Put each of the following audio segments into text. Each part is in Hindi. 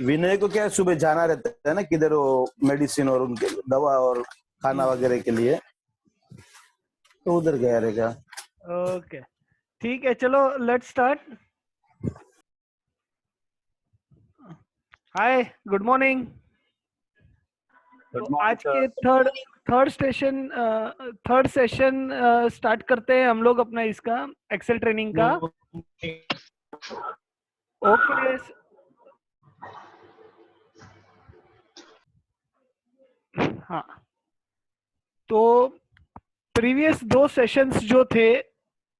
विनय को क्या सुबह जाना रहता है ना किधर, वो मेडिसिन और उनके दवा और खाना वगैरह के लिए, तो उधर गया रहेगा। ओके ठीक है, चलो let's start. Hi, good morning. तो आज के थर्ड सेशन स्टार्ट करते हैं हम लोग अपना इसका एक्सेल ट्रेनिंग का। ओके हाँ, तो प्रीवियस 2 सेशंस जो थे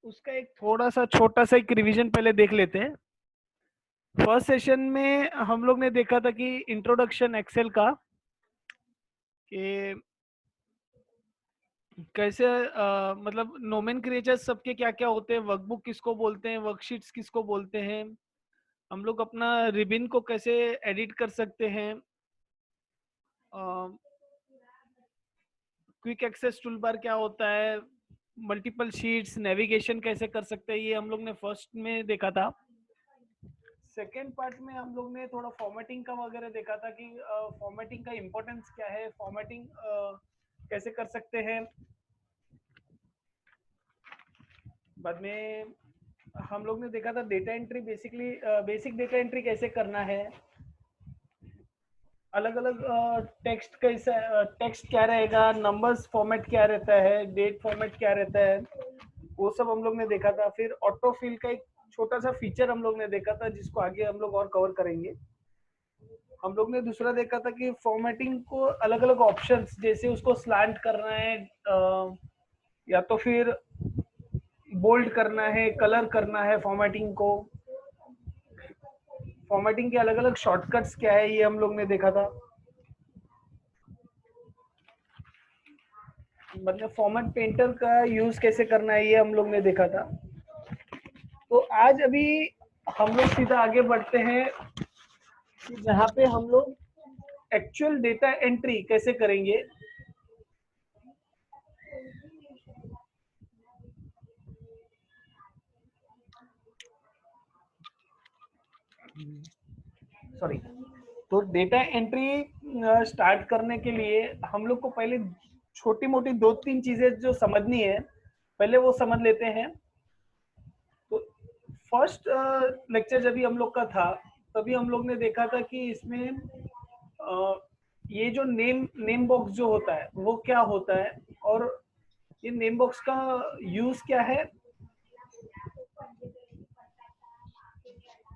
उसका एक थोड़ा सा छोटा सा एक रिवीजन पहले देख लेते हैं। फर्स्ट सेशन में हम लोग ने देखा था कि इंट्रोडक्शन एक्सेल का, कि कैसे मतलब नोमेनक्लेचर सबके क्या क्या होते हैं, वर्कबुक किसको बोलते हैं, वर्कशीट्स किसको बोलते हैं, हम लोग अपना रिबिन को कैसे एडिट कर सकते हैं, क्विक एक्सेस टूल बार क्या होता है, मल्टीपल शीट्स नेविगेशन कैसे कर सकते हैं, ये हम लोग ने फर्स्ट में देखा था। सेकेंड पार्ट में हम लोग ने थोड़ा फॉर्मेटिंग का वगैरह देखा था कि फॉर्मेटिंग का इम्पोर्टेंस क्या है, फॉर्मेटिंग कैसे कर सकते हैं। बाद में हम लोग ने देखा था data entry, basically basic data entry कैसे करना है, अलग अलग टेक्स्ट कैसा, टेक्स्ट क्या रहेगा, नंबर्स फॉर्मेट क्या रहता है, डेट फॉर्मेट क्या रहता है, वो सब हम लोग ने देखा था। फिर ऑटो फिल का एक छोटा सा फीचर हम लोग ने देखा था जिसको आगे हम लोग और कवर करेंगे। हम लोग ने दूसरा देखा था कि फॉर्मेटिंग को अलग अलग ऑप्शंस, जैसे उसको स्लैंट करना है, या तो फिर बोल्ड करना है, कलर करना है फॉर्मेटिंग को, फॉर्मेटिंग के अलग अलग शॉर्टकट्स क्या है, ये हम लोग ने देखा था। मतलब फॉर्मेट पेंटर का यूज कैसे करना है, ये हम लोग ने देखा था। तो आज अभी हम लोग सीधा आगे बढ़ते हैं जहाँ पे हम लोग एक्चुअल डेटा एंट्री कैसे करेंगे। सॉरी, तो डेटा एंट्री स्टार्ट करने के लिए हम लोग को पहले छोटी मोटी 2-3 चीजें जो समझनी है, पहले वो समझ लेते हैं। तो फर्स्ट लेक्चर जब भी हम लोग का था, तभी हम लोग ने देखा था कि इसमें ये जो नेम बॉक्स जो होता है वो क्या होता है, और ये नेम बॉक्स का यूज क्या है,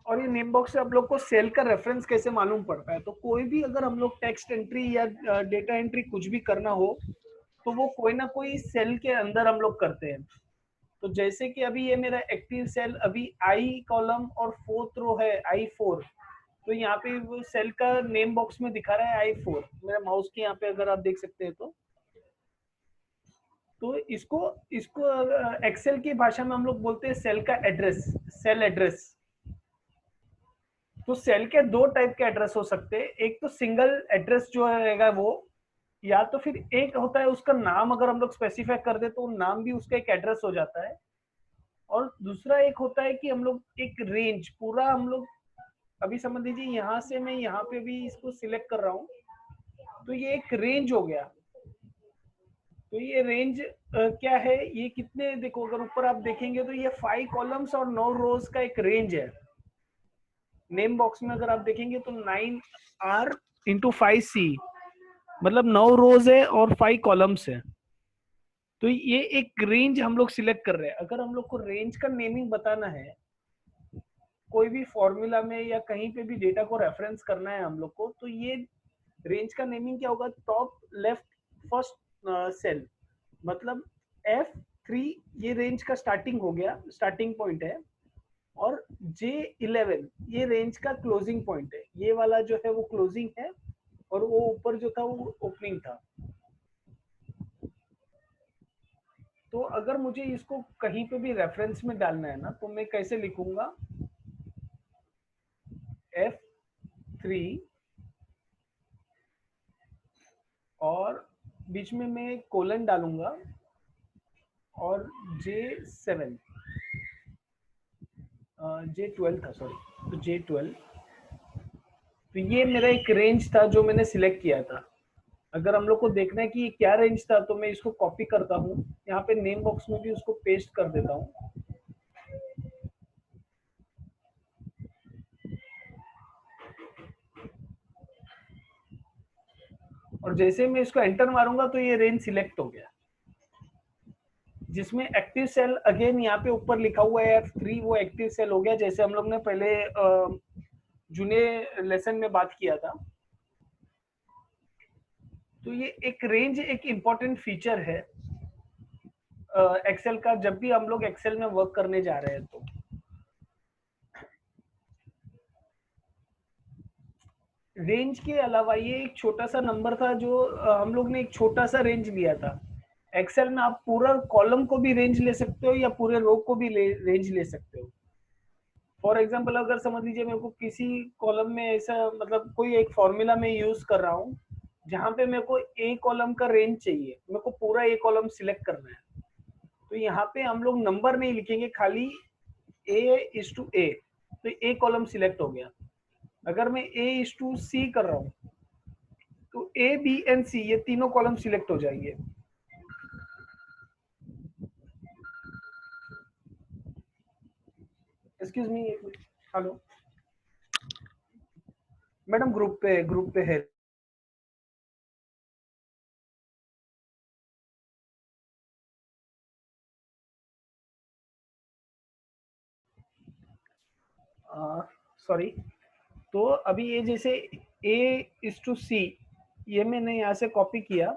और ये नेम बॉक्स से आप लोग को सेल का रेफरेंस कैसे मालूम पड़ता है। तो कोई भी अगर हम लोग टेक्स्ट एंट्री या डेटा एंट्री कुछ भी करना हो, तो वो कोई ना कोई सेल के अंदर हम लोग करते हैं। तो जैसे कि अभी ये मेरा एक्टिव सेल अभी आई कॉलम और 4th रो है, I4। तो यहाँ पे वो सेल का नेम बॉक्स में दिखा रहा है I4, मेरा माउस के यहाँ पे अगर आप देख सकते हैं तो इसको इसको एक्सेल की भाषा में हम लोग बोलते हैं सेल का एड्रेस, सेल एड्रेस। तो सेल के 2 टाइप के एड्रेस हो सकते हैं, एक तो सिंगल एड्रेस जो रहेगा वो, या तो फिर एक होता है उसका नाम, अगर हम लोग स्पेसिफाई कर दे तो नाम भी उसका एक एड्रेस हो जाता है। और दूसरा एक होता है कि हम लोग एक रेंज पूरा हम लोग, अभी समझ लीजिए यहाँ से मैं यहाँ पे भी इसको सिलेक्ट कर रहा हूँ, तो ये एक रेंज हो गया। तो ये रेंज क्या है, ये कितने, देखो अगर ऊपर आप देखेंगे तो ये 5 कॉलम्स और 9 रोज का एक रेंज है। नेम बॉक्स में अगर आप देखेंगे तो 9R इंटू 5C, मतलब 9 रोज है और 5 कॉलम्स है। तो ये एक रेंज हम लोग सिलेक्ट कर रहे हैं। अगर हम लोग को रेंज का नेमिंग बताना है कोई भी फॉर्मूला में या कहीं पे भी डेटा को रेफरेंस करना है हम लोग को, तो ये रेंज का नेमिंग क्या होगा, टॉप लेफ्ट फर्स्ट सेल, मतलब F3 ये रेंज का स्टार्टिंग हो गया, स्टार्टिंग पॉइंट है, और J11 ये रेंज का क्लोजिंग पॉइंट है। ये वाला जो है वो क्लोजिंग है, और वो ऊपर जो था वो ओपनिंग था। तो अगर मुझे इसको कहीं पे भी रेफरेंस में डालना है ना, तो मैं कैसे लिखूंगा, F3 और बीच में मैं कोलन डालूंगा और J7, J12 था, सॉरी, तो J12 तो ये मेरा एक रेंज था जो मैंने सिलेक्ट किया था। अगर हम लोग को देखना है कि ये क्या रेंज था, तो मैं इसको कॉपी करता हूँ, यहाँ पे नेम बॉक्स में भी उसको पेस्ट कर देता हूँ। और जैसे मैं इसको एंटर मारूंगा तो ये रेंज सिलेक्ट हो गया, जिसमें एक्टिव सेल अगेन यहाँ पे ऊपर लिखा हुआ है F3, वो एक्टिव सेल हो गया, जैसे हम लोग ने पहले जूने लेसन में बात किया था। तो ये एक रेंज एक इम्पॉर्टेंट फीचर है एक्सेल का, जब भी हम लोग एक्सेल में वर्क करने जा रहे हैं। तो रेंज के अलावा ये एक छोटा सा नंबर था जो हम लोग ने एक छोटा सा रेंज लिया था। एक्सेल में आप पूरा कॉलम को भी रेंज ले सकते हो या पूरे रो को भी रेंज ले सकते हो। फॉर एग्जाम्पल, अगर समझ लीजिए मेरे को किसी कॉलम में ऐसा, मतलब कोई एक फॉर्मूला में यूज कर रहा हूँ जहां पे मेरे को ए कॉलम का रेंज चाहिए, मेरे को पूरा ए कॉलम सिलेक्ट करना है, तो यहाँ पे हम लोग नंबर नहीं लिखेंगे, खाली A:A, तो ए कॉलम सिलेक्ट हो गया। अगर मैं A:C कर रहा हूँ तो A, B एंड C ये तीनों कॉलम सिलेक्ट हो जाएंगे। Excuse me, hello madam, group पे है। सॉरी। तो अभी ये जैसे A:C, ये मैंने यहाँ से कॉपी किया,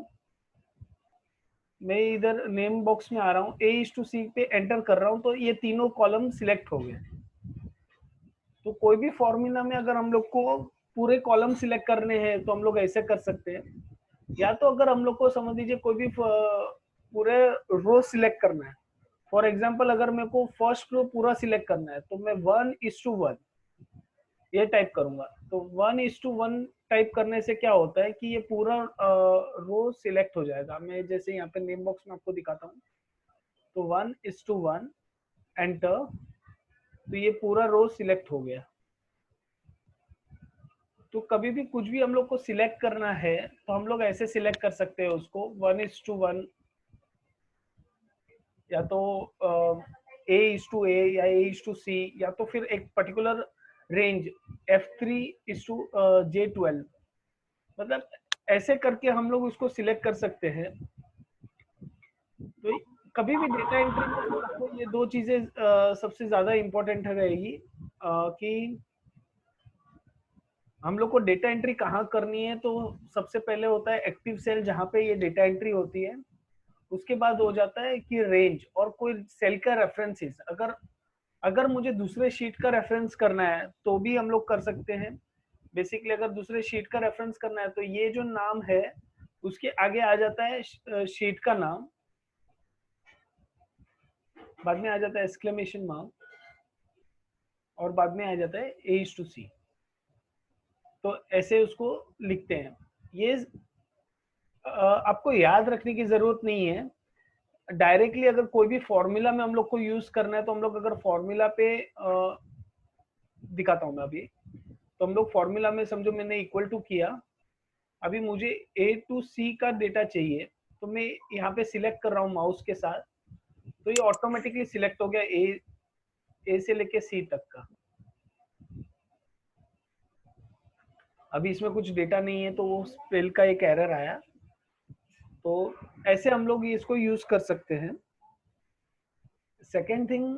मैं इधर नेम बॉक्स में आ रहा हूँ, A:C पे एंटर कर रहा हूँ, तो ये तीनों कॉलम सिलेक्ट हो गए। तो कोई भी फॉर्मूला में अगर हम लोग को पूरे कॉलम सिलेक्ट करने हैं तो हम लोग ऐसे कर सकते हैं, या तो अगर हम लोग को समझ लीजिए कोई भी पूरे रो सिलेक्ट करना है, फॉर एग्जाम्पल अगर मेरे को फर्स्ट रो पूरा सिलेक्ट करना है तो मैं 1:1 ये टाइप करूंगा। तो 1:1 टाइप करने से क्या होता है कि ये पूरा रो सिलेक्ट हो जाएगा। मैं जैसे यहाँ पे नेम बॉक्स में आपको दिखाता हूँ, तो 1:1 एंटर, तो ये पूरा रो सिलेक्ट हो गया। तो कभी भी कुछ भी हम लोग को सिलेक्ट करना है तो हम लोग ऐसे सिलेक्ट कर सकते हैं उसको 1:1, या तो A:A या A:C, या तो फिर एक पर्टिकुलर रेंज F3:J12, मतलब ऐसे करके हम लोग उसको सिलेक्ट कर सकते हैं। तो कभी भी डेटा एंट्री में आपको ये दो चीजें सबसे ज्यादा इम्पोर्टेंट रहेगी, कि हम लोग को डेटा एंट्री कहाँ करनी है। तो सबसे पहले होता है एक्टिव सेल जहाँ पे ये डेटा एंट्री होती है, उसके बाद हो जाता है कि रेंज और कोई सेल का रेफरेंसेस। अगर अगर मुझे दूसरे शीट का रेफरेंस करना है तो भी हम लोग कर सकते हैं। बेसिकली अगर दूसरे शीट का रेफरेंस करना है तो ये जो नाम है उसके आगे आ जाता है शीट का नाम, बाद में आ जाता है एक्सक्लेमेशन मार्क, और बाद में आ जाता है A:C। तो ऐसे उसको लिखते हैं। ये आपको याद रखने की जरूरत नहीं है। डायरेक्टली अगर कोई भी फॉर्मूला में हम लोग को यूज करना है तो हम लोग अगर फॉर्मूला पे दिखाता हूं मैं अभी, तो हम लोग फॉर्मूला में समझो मैंने इक्वल टू किया, अभी मुझे A to C का डेटा चाहिए, तो मैं यहाँ पे सिलेक्ट कर रहा हूँ माउस के साथ, तो ये ऑटोमेटिकली सिलेक्ट हो गया ए से लेके सी तक का। अभी इसमें कुछ डेटा नहीं है तो वो स्पेल का एक एरर आया। तो ऐसे हम लोग इसको यूज कर सकते हैं। सेकेंड थिंग,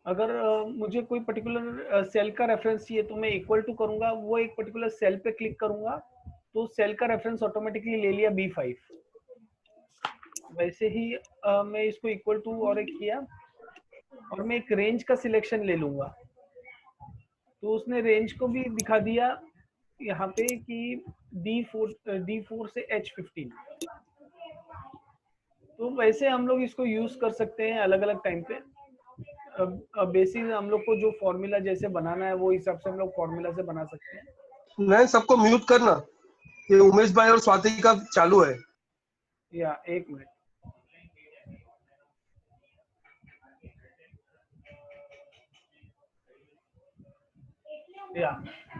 अगर मुझे कोई पर्टिकुलर सेल का रेफरेंस चाहिए तो मैं इक्वल टू करूंगा, वो एक पर्टिकुलर सेल पे क्लिक करूंगा तो सेल का रेफरेंस ऑटोमेटिकली ले लिया B5। वैसे ही मैं इसको इक्वल टू और एक किया, और मैं एक रेंज का सिलेक्शन ले लूंगा, तो उसने रेंज को भी दिखा दिया यहाँ पे कि D4 से H15। तो वैसे हम लोग इसको यूज कर सकते हैं अलग अलग टाइम पे। अब बेसिक हम लोग को जो फॉर्मूला जैसे बनाना है वो हिसाब से हम लोग फॉर्मूला से बना सकते हैं। नहीं, सबको म्यूट करना। ये उमेश भाई और स्वाति का चालू है। या एक मिनट, या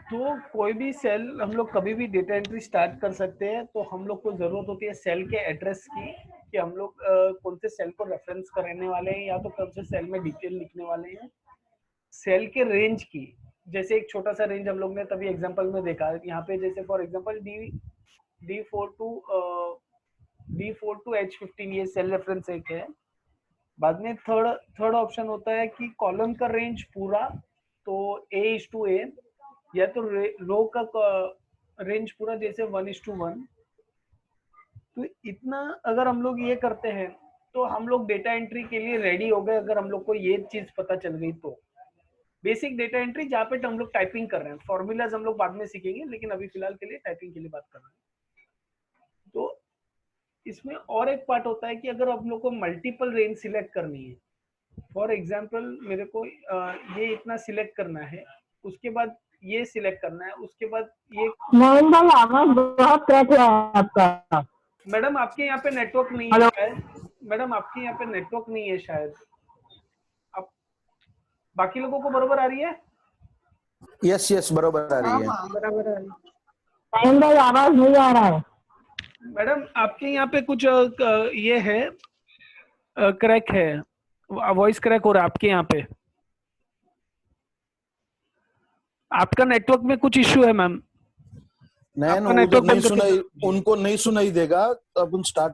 तो कोई भी सेल हम लोग कभी भी डेटा एंट्री स्टार्ट कर सकते हैं, तो हम लोग को जरूरत होती है सेल के एड्रेस की, कि हम लोग कौन से सेल को रेफरेंस करने वाले हैं या तो कौन से सेल में डिटेल लिखने वाले हैं। सेल के रेंज की, जैसे एक छोटा सा रेंज हम लोग ने तभी एग्जांपल में देखा यहाँ पे, जैसे for example D4 to H15 ये सेल रेफरेंस एक है। बाद में थर्ड ऑप्शन होता है कि कॉलम का रेंज पूरा, तो A/A, या तो रो का रेंज पूरा जैसे 1:1। तो इतना अगर हम लोग ये करते हैं तो हम लोग डेटा एंट्री के लिए रेडी हो गए, अगर हम लोग को ये चीज पता चल गई तो। बेसिक डेटा एंट्री जहाँ पे हम लोग टाइपिंग कर रहे हैं, फॉर्मूलाज हम लोग बाद में सीखेंगे, लेकिन अभी फिलहाल के लिए टाइपिंग के लिए बात कर रहे हैं। तो इसमें और एक पार्ट होता है कि अगर हम लोग को मल्टीपल रेंज सिलेक्ट करनी है, फॉर एग्जाम्पल मेरे को ये इतना सिलेक्ट करना है, उसके बाद ये सिलेक्ट करना है, उसके बाद ये। मोहन भाई आवाज बहुत क्रैक है आपका। मैडम आपके यहाँ पे नेटवर्क नहीं है शायद, मैडम आपके यहाँ पे नेटवर्क नहीं है शायद। आप बाकी लोगों को बरोबर आ रही है? यस यस, बरोबर आ रही है। बराबर आ रही है। मोहन भाई आवाज नहीं आ रहा है। मैडम आपके यहाँ पे कुछ ये है, क्रैक है, वॉइस क्रैक हो रहा है आपके यहाँ पे। आपका नेटवर्क में कुछ इश्यू है मैम। नहीं, आपका उधर नेटवर्क नहीं बंद करके सुनाई, उनको नहीं सुनाई देगा, तो अपन स्टार्ट।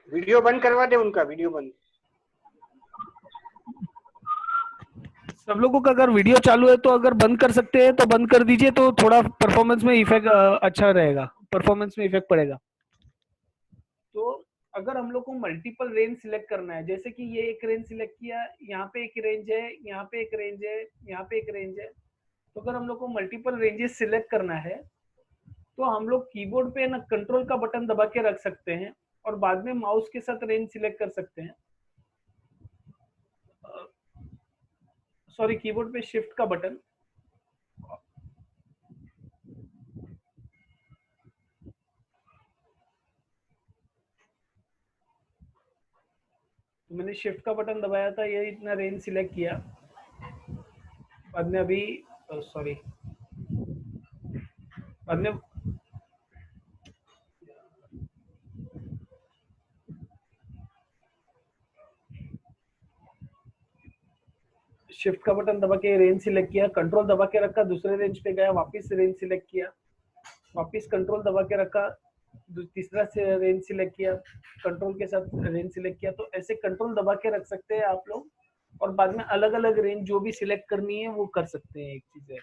वीडियो बंद करवा दे, उनका वीडियो बंद। सब लोगों का अगर वीडियो चालू है तो अगर बंद कर सकते हैं तो बंद कर दीजिए, तो थोड़ा परफॉर्मेंस में इफेक्ट अच्छा रहेगा, परफॉर्मेंस में इफेक्ट पड़ेगा। तो अगर हम लोग को मल्टीपल रेंज सिलेक्ट करना है, जैसे कि ये एक रेंज सिलेक्ट किया, यहाँ पे एक रेंज है, यहाँ पे एक रेंज है, यहाँ पे एक रेंज है, तो अगर हम लोग को मल्टीपल रेंजेस सिलेक्ट करना है तो हम लोग कीबोर्ड पे ना कंट्रोल का बटन दबा के रख सकते हैं और बाद में माउस के साथ रेंज सिलेक्ट कर सकते हैं। सॉरी, कीबोर्ड पे शिफ्ट का बटन, तो मैंने शिफ्ट का बटन दबाया था, ये इतना रेंज सिलेक्ट किया। बाद में अभी सॉरी, बाद में शिफ्ट का बटन दबा के रेंज सिलेक्ट किया, कंट्रोल दबा के रखा, दूसरे रेंज पे गया, वापस रेंज सिलेक्ट किया, वापस कंट्रोल दबा के रखा, तीसरा से रेंज सिलेक्ट किया, कंट्रोल के साथ रेंज सिलेक्ट किया। तो ऐसे कंट्रोल दबा के रख सकते हैं आप लोग, और बाद में अलग अलग रेंज जो भी सिलेक्ट करनी है वो कर सकते हैं। एक चीज है,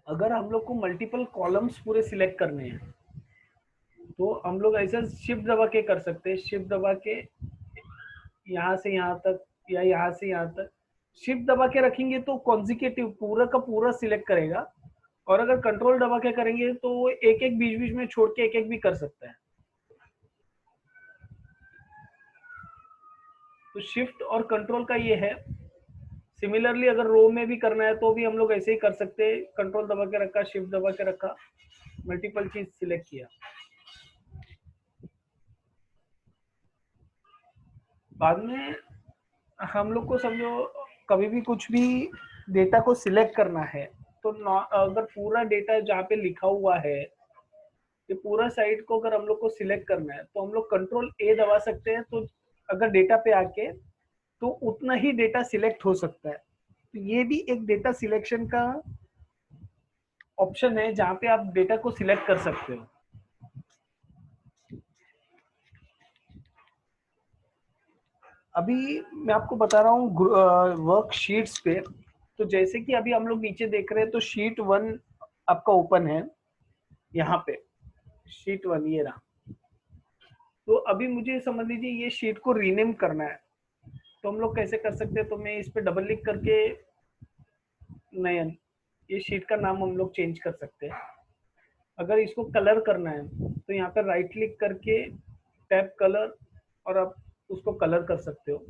अगर हम लोग को मल्टीपल कॉलम्स पूरे सिलेक्ट करने हैं तो हम लोग ऐसा शिफ्ट दबा के कर सकते हैं। शिफ्ट दबा के यहाँ से यहाँ तक या यहाँ से यहाँ तक शिफ्ट दबा के रखेंगे तो कॉन्जिक्यूटिव पूरा का पूरा सिलेक्ट करेगा, और अगर कंट्रोल दबा के करेंगे तो वो एक एक बीच बीच में छोड़ के एक एक भी कर सकता है। तो शिफ्ट और कंट्रोल का ये है। सिमिलरली अगर रो में भी करना है तो भी हम लोग ऐसे ही कर सकते हैं, कंट्रोल दबा के रखा, शिफ्ट दबा के रखा, मल्टीपल चीज सिलेक्ट किया। बाद में हम लोग को समझो कभी भी कुछ भी डेटा को सिलेक्ट करना है तो अगर पूरा डेटा जहाँ पे लिखा हुआ है, ये पूरा साइड को अगर हम लोग को सिलेक्ट करना है तो हम लोग कंट्रोल ए दबा सकते हैं। तो अगर डेटा पे आके तो उतना ही डेटा सिलेक्ट हो सकता है। तो ये भी एक डेटा सिलेक्शन का ऑप्शन है जहाँ पे आप डेटा को सिलेक्ट कर सकते हो। अभी मैं आपको बता रहा हूँ वर्कशीट्स पे। तो जैसे कि अभी हम लोग नीचे देख रहे हैं तो शीट 1 आपका ओपन है, यहाँ पे शीट 1 ये रहा। तो अभी मुझे समझ लीजिए ये शीट को रीनेम करना है, तो हम लोग कैसे कर सकते हैं? तो मैं इस पे डबल क्लिक करके नयन, ये शीट का नाम हम लोग चेंज कर सकते हैं। अगर इसको कलर करना है तो यहाँ पर राइट क्लिक करके टैब कलर, और आप उसको कलर कर सकते हो।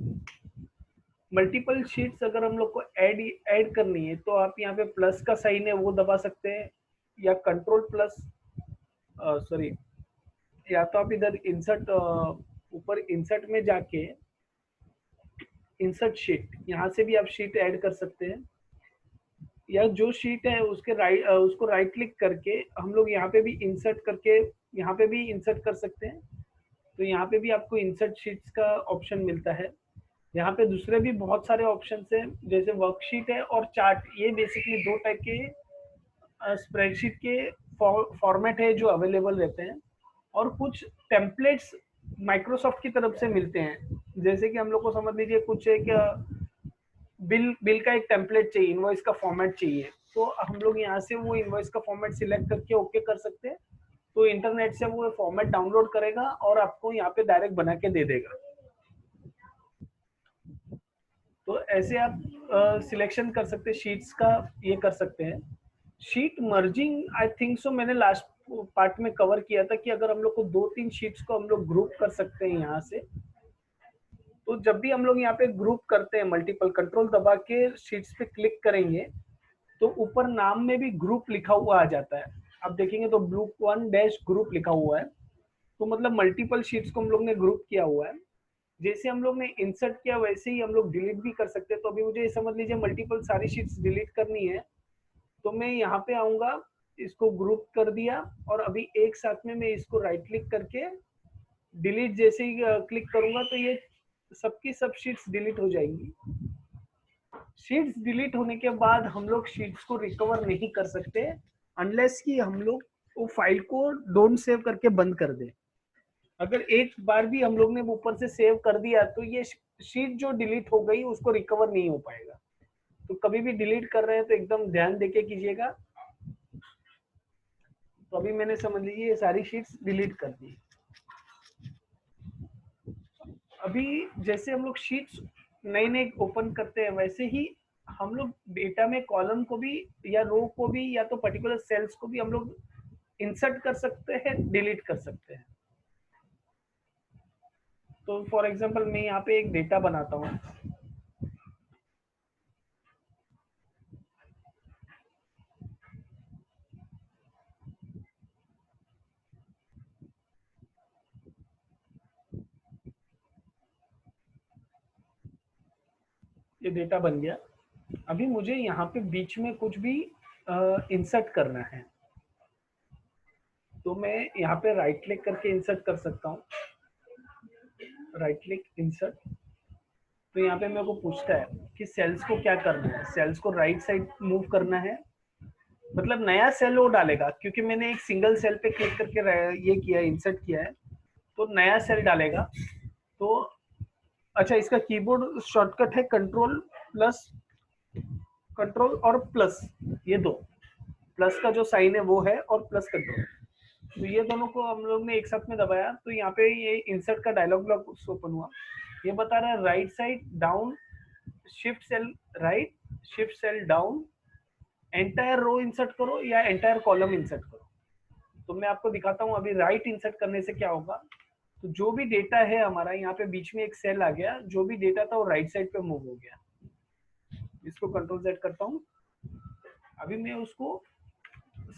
मल्टीपल शीट्स अगर हम लोग को ऐड करनी है तो आप यहाँ पे प्लस का साइन है वो दबा सकते हैं, या कंट्रोल प्लस सॉरी, या तो आप इधर इंसर्ट ऊपर इंसर्ट में जाके इंसर्ट शीट, यहाँ से भी आप शीट ऐड कर सकते हैं, या जो शीट है उसके उसको राइट क्लिक करके हम लोग यहाँ पे भी इंसर्ट करके यहाँ पे भी इंसर्ट कर सकते हैं। तो यहाँ पे भी आपको इंसर्ट शीट्स का ऑप्शन मिलता है। यहाँ पे दूसरे भी बहुत सारे ऑप्शन हैं, जैसे वर्कशीट है और चार्ट। ये बेसिकली दो टाइप के स्प्रेडशीट के फॉर्मेट है जो अवेलेबल रहते हैं, और कुछ टेम्पलेट्स माइक्रोसॉफ्ट की तरफ से मिलते हैं। जैसे कि हम लोग को समझ लीजिए कुछ एक बिल का एक टेम्पलेट चाहिए, इनवॉइस का फॉर्मेट चाहिए, तो हम लोग यहाँ से वो इनवॉइस का फॉर्मेट सिलेक्ट करके ओके कर सकते हैं। तो इंटरनेट से वो फॉर्मेट डाउनलोड करेगा और आपको यहाँ पे डायरेक्ट बना के दे देगा। तो ऐसे आप सिलेक्शन कर सकते हैं, शीट्स का ये कर सकते हैं। Sheet merging I think so मैंने लास्ट पार्ट में कवर किया था कि अगर हम लोग को 2-3 शीट्स को हम लोग ग्रुप कर सकते हैं यहाँ से। तो जब भी हम लोग यहाँ पे ग्रुप करते हैं, मल्टीपल कंट्रोल दबा के शीट्स पे क्लिक करेंगे तो ऊपर नाम में भी ग्रुप लिखा हुआ आ जाता है। आप देखेंगे तो ग्रुप 1 ग्रुप लिखा हुआ है, तो मतलब मल्टीपल शीट्स को हम लोग ने ग्रुप किया हुआ है। जैसे हम लोग ने इंसर्ट किया वैसे ही हम लोग डिलीट भी कर सकते हैं। तो अभी मुझे समझ लीजिए मल्टीपल सारी शीट्स डिलीट करनी है, तो मैं यहाँ पे आऊंगा, इसको ग्रुप कर दिया, और अभी एक साथ में मैं इसको राइट क्लिक करके डिलीट जैसे ही क्लिक करूंगा तो ये सबकी सब शीट्स डिलीट हो जाएंगी। शीट्स डिलीट होने के बाद हम लोग शीट्स को रिकवर नहीं कर सकते अनलेस कि हम लोग वो फाइल को डोंट सेव करके बंद कर दे। अगर एक बार भी हम लोग ने ऊपर से सेव कर दिया तो ये शीट जो डिलीट हो गई उसको रिकवर नहीं हो पाएगा। तो कभी भी डिलीट कर रहे हैं तो एकदम ध्यान देके कीजिएगा। तो अभी मैंने समझ लीजिए ये सारी शीट्स डिलीट कर दी। अभी जैसे हम लोग शीट्स नई नई ओपन करते हैं वैसे ही हम लोग डेटा में कॉलम को भी या रो को भी या तो पर्टिकुलर सेल्स को भी हम लोग इंसर्ट कर सकते हैं, डिलीट कर सकते हैं। तो फॉर एग्जांपल मैं यहाँ पे एक डेटा बनाता हूँ। ये डेटा बन गया। अभी मुझे यहाँ पे बीच में कुछ भी इंसर्ट करना है, तो मैं यहाँ पे राइट क्लिक करके इंसर्ट कर सकता हूँ। राइट क्लिक इंसर्ट, तो यहाँ पे मेरे को पूछता है कि सेल्स को क्या करना है। सेल्स को राइट साइड मूव करना है, मतलब नया सेल वो डालेगा, क्योंकि मैंने एक सिंगल सेल पे क्लिक करके ये किया, इंसर्ट किया है, तो नया सेल डालेगा। तो अच्छा, इसका कीबोर्ड शॉर्टकट है कंट्रोल और प्लस, ये दो, प्लस का जो साइन है वो है और प्लस कंट्रोल, तो ये दोनों को हम लोग ने एक साथ में दबाया तो यहाँ पे ये इंसर्ट का डायलॉग बॉक्स ओपन हुआ। ये बता रहा है right side down, shift cell right, shift cell down, entire row insert करो या एंटायर कॉलम इंसर्ट करो। तो मैं आपको दिखाता हूँ अभी राइट इंसर्ट करने से क्या होगा। तो जो भी डेटा है हमारा, यहाँ पे बीच में एक सेल आ गया, जो भी डेटा था वो राइट साइड पे मूव हो गया। इसको कंट्रोल Z करता हूँ। अभी मैं उसको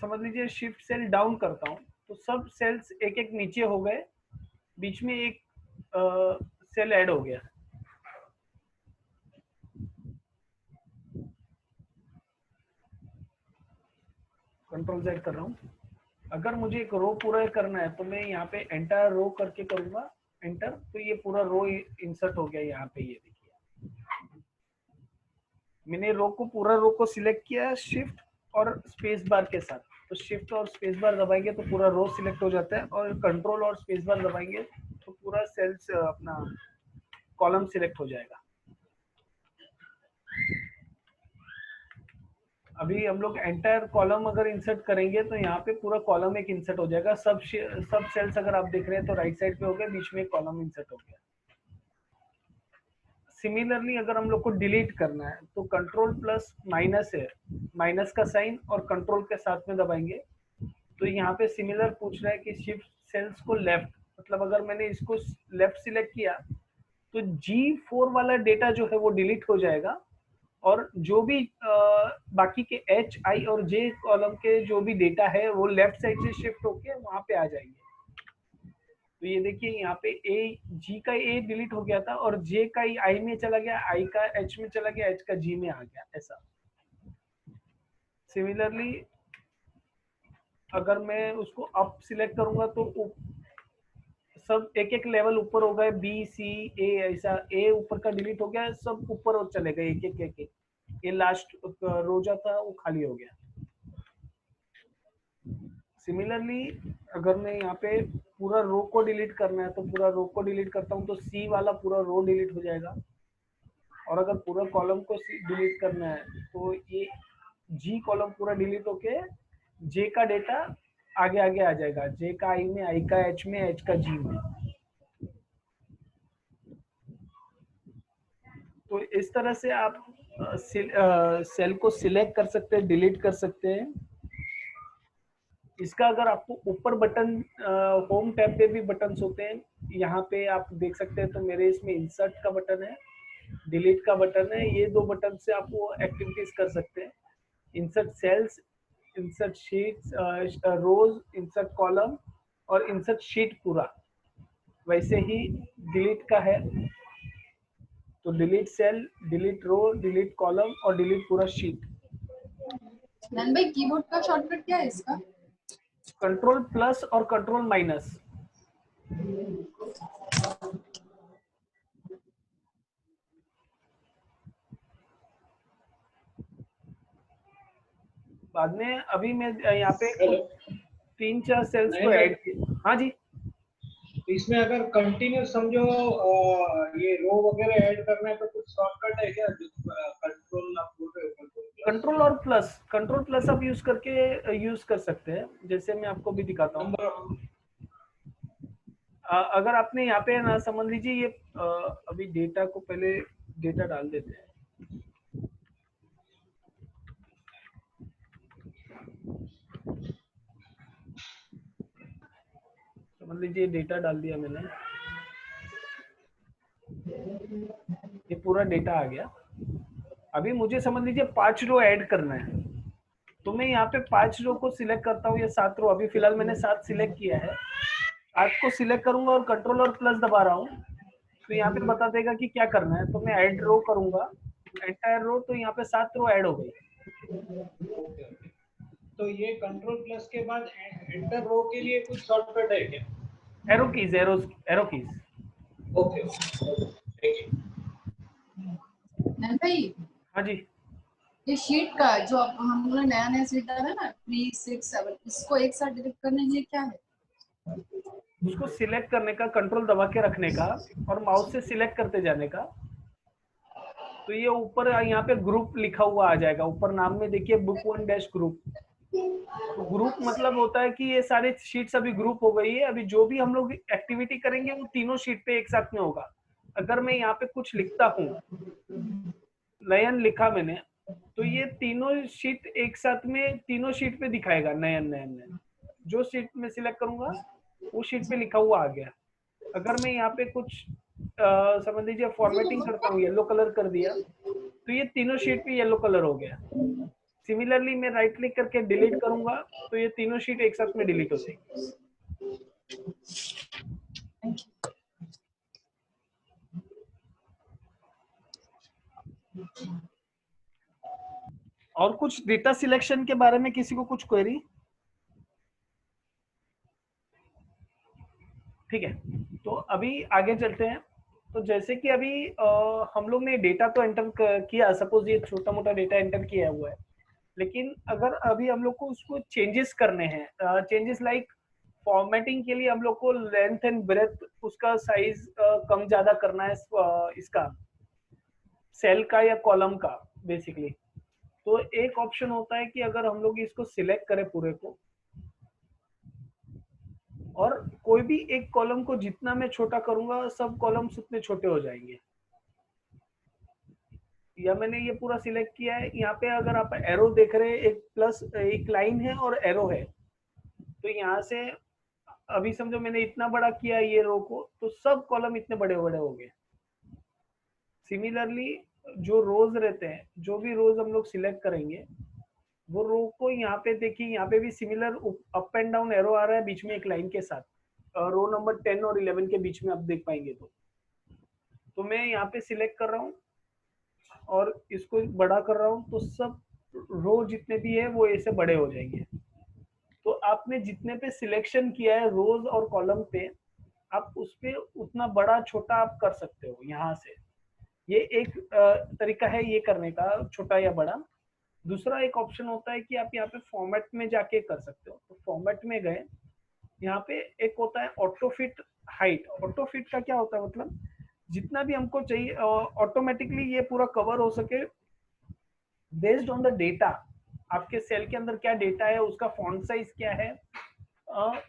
समझ लीजिए शिफ्ट सेल डाउन करता हूँ, तो सब सेल्स एक एक नीचे हो गए, बीच में एक सेल ऐड हो गया। कंट्रोल Z कर रहा हूँ। अगर मुझे एक रो पूरा करना है तो मैं यहाँ पे एंटायर रो करके करूंगा एंटर, तो ये पूरा रो इंसर्ट हो गया। यहाँ पे ये देखिए मैंने रो को सिलेक्ट किया शिफ्ट और स्पेस बार के साथ। तो शिफ्ट और स्पेस बार दबाएंगे तो पूरा रो सिलेक्ट हो जाता है, और कंट्रोल और स्पेस बार दबाएंगे तो पूरा सेल्स अपना कॉलम सिलेक्ट हो जाएगा। अभी हम लोग एंटायर कॉलम अगर इंसर्ट करेंगे तो यहाँ पे पूरा कॉलम एक इंसर्ट हो जाएगा। सब सेल्स अगर आप देख रहे हैं तो राइट साइड पे हो गए, बीच में एक कॉलम इंसर्ट हो गया। सिमिलरली अगर हम लोग को डिलीट करना है तो कंट्रोल प्लस माइनस है, माइनस का साइन और कंट्रोल के साथ में दबाएंगे तो यहाँ पे सिमिलर पूछ रहा है कि शिफ्ट सेल्स को लेफ्ट, मतलब अगर मैंने इसको लेफ्ट सिलेक्ट किया तो G4 वाला डेटा जो है वो डिलीट हो जाएगा, और जो भी बाकी के H, I और J कॉलम के जो भी डेटा है वो लेफ्ट साइड से शिफ्ट होके वहां पे आ जाएंगे। तो ये देखिए यहाँ पे ए जी का ए डिलीट हो गया था और जे का ई आई में चला गया, आई का एच में चला गया, एच का जी में आ गया, ऐसा। सिमिलरली अगर मैं उसको अप सिलेक्ट करूंगा तो सब एक एक लेवल ऊपर हो गए, बी सी ए, ऐसा ए ऊपर का डिलीट हो गया, सब ऊपर चले गए एक एक एक। ये लास्ट रो जो था वो खाली हो गया। सिमिलरली अगर मैं यहाँ पे पूरा रो को डिलीट करना है तो पूरा रो को डिलीट करता हूँ तो सी वाला पूरा रो डिलीट हो जाएगा। और अगर पूरा कॉलम को डिलीट करना है तो ये जी कॉलम पूरा डिलीट होके जे का डेटा आगे आगे आ जाएगा, जे का आई में, आई का एच में, एच का जी में। तो इस तरह से आप सेल को सिलेक्ट कर सकते हैं, डिलीट कर सकते हैं। इसका अगर आपको ऊपर बटन होम टैब पे भी बटन्स होते हैं, यहाँ पे आप देख सकते हैं। तो मेरे इसमें इंसर्ट का बटन है, डिलीट का बटन है, ये दो बटन से आप वो एक्टिविटीज कर सकते हैं। इंसर्ट सेल्स, इंसर्ट शीट्स, रोज, इंसर्ट कॉलम और इंसर्ट शीट पूरा। वैसे ही डिलीट का है तो डिलीट सेल, डिलीट रो, डिलीट कॉलम और डिलीट पूरा शीट। नन भाई कीबोर्ड का शॉर्टकट क्या है इसका? कंट्रोल प्लस और कंट्रोल माइनस। बाद में अभी मैं यहाँ पे 3-4 सेल्स को ऐड किया। हाँ जी, इसमें अगर कंटिन्यू समझो ये रो वगैरह ऐड करना है तो कुछ शॉर्टकट है क्या? कंट्रोल आप बोल रहे हो, कंट्रोल प्लस आप यूज करके यूज कर सकते हैं। जैसे मैं आपको भी दिखाता हूँ। अगर आपने यहाँ पे ना समझ लीजिए ये अभी डेटा को पहले डेटा डाल देते हैं। समझ लीजिए डेटा डाल दिया मैंने, ये पूरा डेटा आ गया। अभी मुझे समझ लीजिए 5 रो ऐड करना है तो मैं यहाँ पे 5 रो को सिलेक्ट करता हूँ या 7 रो। अभी फिलहाल मैंने 7 सिलेक्ट किया है। 7 को सिलेक्ट करूंगा और कंट्रोल और प्लस दबा रहा हूँ तो यहाँ पे बता देगा कि क्या करना है। तो मैं ऐड रो करूंगा, एंटायर रो, तो यहाँ पे 7 रो ऐड हो गई। तो ये कंट्रोल प्लस के बाद एंटर रो के लिए कुछ शॉर्टकट है क्या? Arrow keys, arrow keys. Okay, thank you. नन भाई, हाँ जी, ये शीट का जो हम लोग नया नया शीट डाला है ना 3, 6, 7, इसको एक साथ डिलीट करने के लिए क्या है? उसको सिलेक्ट करने का, कंट्रोल दबा के रखने का और माउस से सिलेक्ट करते जाने का। तो ये ऊपर यहाँ पे ग्रुप लिखा हुआ आ जाएगा। ऊपर नाम में देखिए बुक 1 डैश ग्रुप। तो ग्रुप मतलब होता है कि ये सारे शीट्स अभी ग्रुप हो गई है। अभी जो भी हम लोग एक्टिविटी करेंगे वो तीनों शीट पे एक साथ में होगा। अगर मैं यहाँ पे कुछ लिखता हूँ, नयन लिखा मैंने, तो ये तीनों शीट एक साथ में तीनों शीट पे दिखाएगा नयन नयन नयन। जो शीट में सिलेक्ट करूंगा वो शीट पे लिखा हुआ आ गया। अगर मैं यहाँ पे कुछ समझ लीजिए फॉर्मेटिंग करता हूँ, येलो कलर कर दिया, तो ये तीनों शीट पे येलो कलर हो गया। सिमिलरली मैं राइट क्लिक करके डिलीट करूंगा तो ये तीनों शीट एक साथ में डिलीट हो जाएगी। और कुछ डेटा सिलेक्शन के बारे में किसी को कुछ क्वेरी? ठीक है, तो अभी आगे चलते हैं। तो जैसे कि अभी हम लोग ने डेटा तो एंटर किया, सपोज ये छोटा मोटा डेटा एंटर किया हुआ है, लेकिन अगर अभी हम लोग को उसको चेंजेस करने हैं, चेंजेस लाइक फॉर्मेटिंग के लिए हम लोग को लेंथ एंड ब्रेथ, उसका साइज कम ज्यादा करना है, इसका सेल का या कॉलम का बेसिकली। तो एक ऑप्शन होता है कि अगर हम लोग इसको सिलेक्ट करें पूरे को और कोई भी एक कॉलम को जितना मैं छोटा करूंगा सब कॉलम्स उतने छोटे हो जाएंगे। या मैंने ये पूरा सिलेक्ट किया है, यहाँ पे अगर आप एरो देख रहे हैं, एक प्लस एक लाइन है और एरो है, तो यहाँ से अभी समझो मैंने इतना बड़ा किया ये रो को, तो सब कॉलम इतने बड़े बड़े हो गए। सिमिलरली जो रोज रहते हैं, जो भी रोज हम लोग सिलेक्ट करेंगे वो रो को यहाँ पे देखिए, यहाँ पे भी similar up and down arrow आ रहा है बीच में एक लाइन के साथ। रो नंबर 10 और 11 के बीच में आप देख पाएंगे। तो मैं यहाँ पे सिलेक्ट कर रहा हूँ और इसको बड़ा कर रहा हूँ, तो सब रो जितने भी है वो ऐसे बड़े हो जाएंगे। तो आपने जितने पे सिलेक्शन किया है रोज और कॉलम पे, आप उस पे उतना बड़ा छोटा आप कर सकते हो यहाँ से। ये एक तरीका है ये करने का, छोटा या बड़ा। दूसरा एक ऑप्शन होता है कि आप यहाँ पे फॉर्मेट में जाके कर सकते हो। तो फॉर्मेट में गए, यहाँ पे एक होता है auto fit height. Auto fit का क्या होता है, मतलब जितना भी हमको चाहिए ऑटोमेटिकली ये पूरा कवर हो सके बेस्ड ऑन द डेटा। आपके सेल के अंदर क्या डेटा है, उसका फॉन्ट साइज क्या है,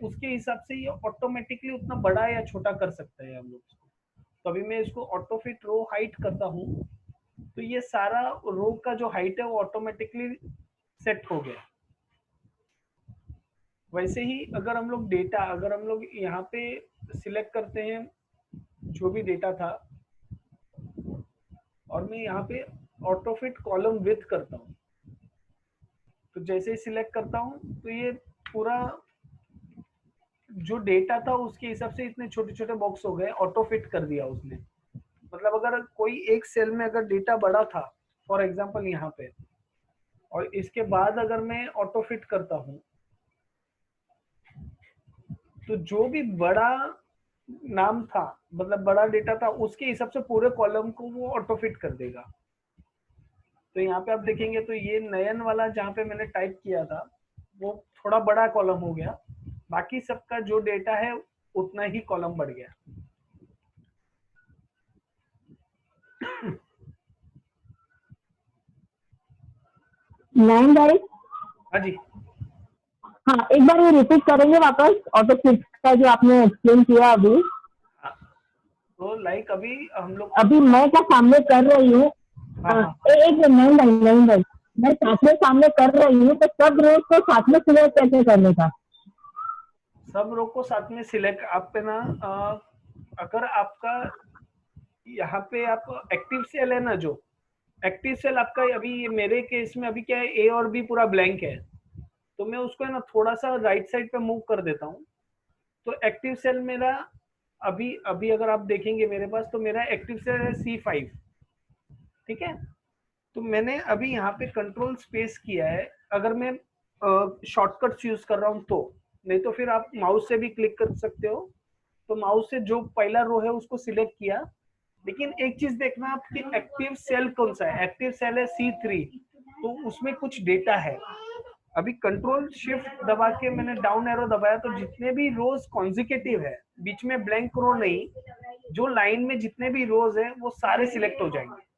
उसके हिसाब से ये ऑटोमेटिकली उतना बड़ा या छोटा कर सकते हैं हम लोग इसको। तो अभी मैं इसको ऑटो फिट रो हाइट करता हूँ, तो ये सारा रो का जो हाइट है वो ऑटोमेटिकली सेट हो गया। वैसे ही अगर हम लोग डेटा, अगर हम लोग यहाँ पे सिलेक्ट करते हैं जो भी डेटा था, और मैं यहाँ पे ऑटो फिट कॉलम विथ करता हूँ, तो जैसे ही सिलेक्ट करता हूँ तो ये पूरा जो डेटा था उसके हिसाब से इतने छोटे छोटे बॉक्स हो गए, ऑटो फिट कर दिया उसने। मतलब अगर कोई एक सेल में अगर डेटा बड़ा था, फॉर एग्जांपल यहाँ पे, और इसके बाद अगर मैं ऑटो फिट करता हूँ, तो जो भी बड़ा नाम था, मतलब बड़ा डेटा था, उसके हिसाब से पूरे कॉलम को वो ऑटो फिट कर देगा। तो यहाँ पे आप देखेंगे तो ये नयन वाला जहाँ पे मैंने टाइप किया था वो थोड़ा बड़ा कॉलम हो गया, बाकी सबका जो डेटा है उतना ही कॉलम बढ़ गया। नयन भाई, हाँ जी, हाँ एक बार ये रिपीट करेंगे वापस ऑटो फिट का जो आपने एक्सप्लेन किया अभी। तो लाइक अभी हम लोग अभी मैं क्या सामने कर रही हूँ, हाँ, एक नहीं भाई, मैं सामने कर रही हूँ, तो सब रोज को साथ में सिलेक्ट कैसे करने का? सब रो को साथ में सिलेक्ट आप पे ना, अगर आपका यहाँ पे आप एक्टिव सेल है ना, जो एक्टिव सेल आपका अभी ये मेरे केस में अभी क्या है, ए और बी पूरा ब्लैंक है, तो मैं उसको है ना थोड़ा सा राइट साइड पे मूव कर देता हूँ। तो एक्टिव सेल मेरा अभी अभी अगर आप देखेंगे मेरे पास, तो मेरा एक्टिव सेल है C5, ठीक है। तो मैंने अभी यहाँ पे कंट्रोल स्पेस किया है, अगर मैं शॉर्टकट्स यूज कर रहा हूँ तो, नहीं तो फिर आप माउस से भी क्लिक कर सकते हो। तो माउस से जो पहला रो है उसको सिलेक्ट किया, लेकिन एक चीज देखना आपकी एक्टिव सेल कौन सा है। एक्टिव सेल है C3, तो उसमें कुछ डेटा है। अभी कंट्रोल शिफ्ट दबा के मैंने डाउन एरो दबाया, तो जितने भी रोज कॉन्जिकेटिव है, बीच में ब्लैंक रो नहीं, जो लाइन में जितने भी रोज है वो सारे सिलेक्ट हो जाएंगे।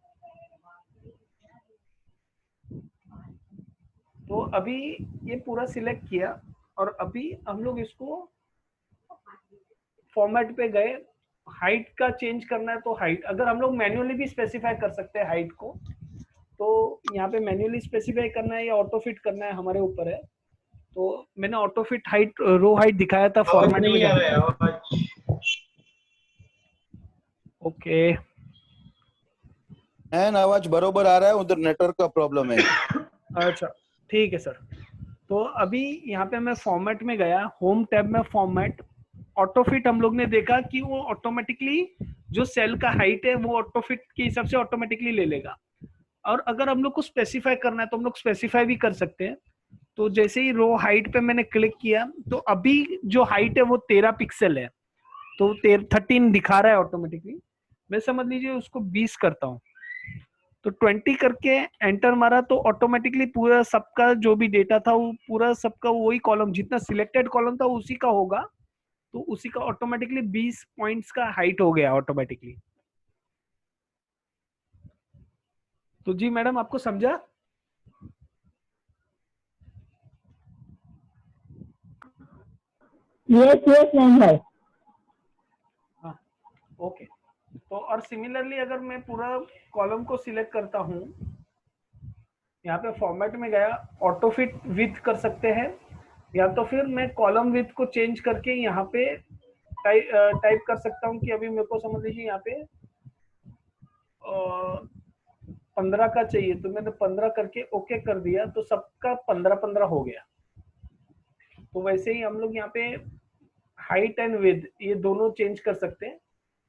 तो अभी ये पूरा सिलेक्ट किया, और अभी हम लोग इसको फॉर्मेट पे गए, हाइट का चेंज करना है तो हाइट, अगर हम लोग मैन्युअली भी स्पेसिफाई कर सकते हैं हाइट को, तो यहाँ पे मैन्युअली स्पेसिफाई करना है या ऑटो फिट करना है हमारे ऊपर है। तो मैंने auto fit height row height दिखाया था आवाज फॉर्मेट में नहीं आ जाके। रहा है, आवाज ओके, एन आवाज बरोबर आ रहा है, उधर नेटवर्क का प्रॉब्लम है। अच्छा ठीक है सर। तो अभी यहाँ पे मैं फॉर्मेट में गया, होम टैब में फॉर्मेट, ऑटो फिट हम लोग ने देखा कि वो ऑटोमेटिकली जो सेल का हाइट है वो ऑटो फिट के हिसाब से ऑटोमेटिकली ले लेगा। और अगर हम लोग को स्पेसिफाई करना है तो हम लोग स्पेसिफाई भी कर सकते हैं। तो जैसे ही रो हाइट पे मैंने क्लिक किया, तो अभी जो हाइट है वो 13 पिक्सल है, तो 13 दिखा रहा है ऑटोमेटिकली। मैं समझ लीजिए उसको 20 करता हूँ, तो 20 करके एंटर मारा, तो ऑटोमेटिकली पूरा सबका जो भी डेटा था वो पूरा सबका वही कॉलम, जितना सिलेक्टेड कॉलम था उसी का होगा, तो उसी का ऑटोमेटिकली 20 पॉइंट्स का हाइट हो गया ऑटोमेटिकली। तो जी मैडम, आपको समझा? यस नहीं भाई। हाँ, ओके। तो और सिमिलरली अगर मैं पूरा कॉलम को सिलेक्ट करता हूँ, यहाँ पे फॉर्मेट में गया, ऑटो फिट विथ कर सकते हैं, या तो फिर मैं कॉलम विथ को चेंज करके यहाँ पे टाइप कर सकता हूँ कि अभी मेरे को समझ लीजिए यहाँ पे 15 का चाहिए, तो मैंने 15 करके ओके कर दिया, तो सबका 15-15 हो गया। तो वैसे ही हम लोग यहाँ पे हाइट एंड विड्थ ये दोनों चेंज कर सकते हैं।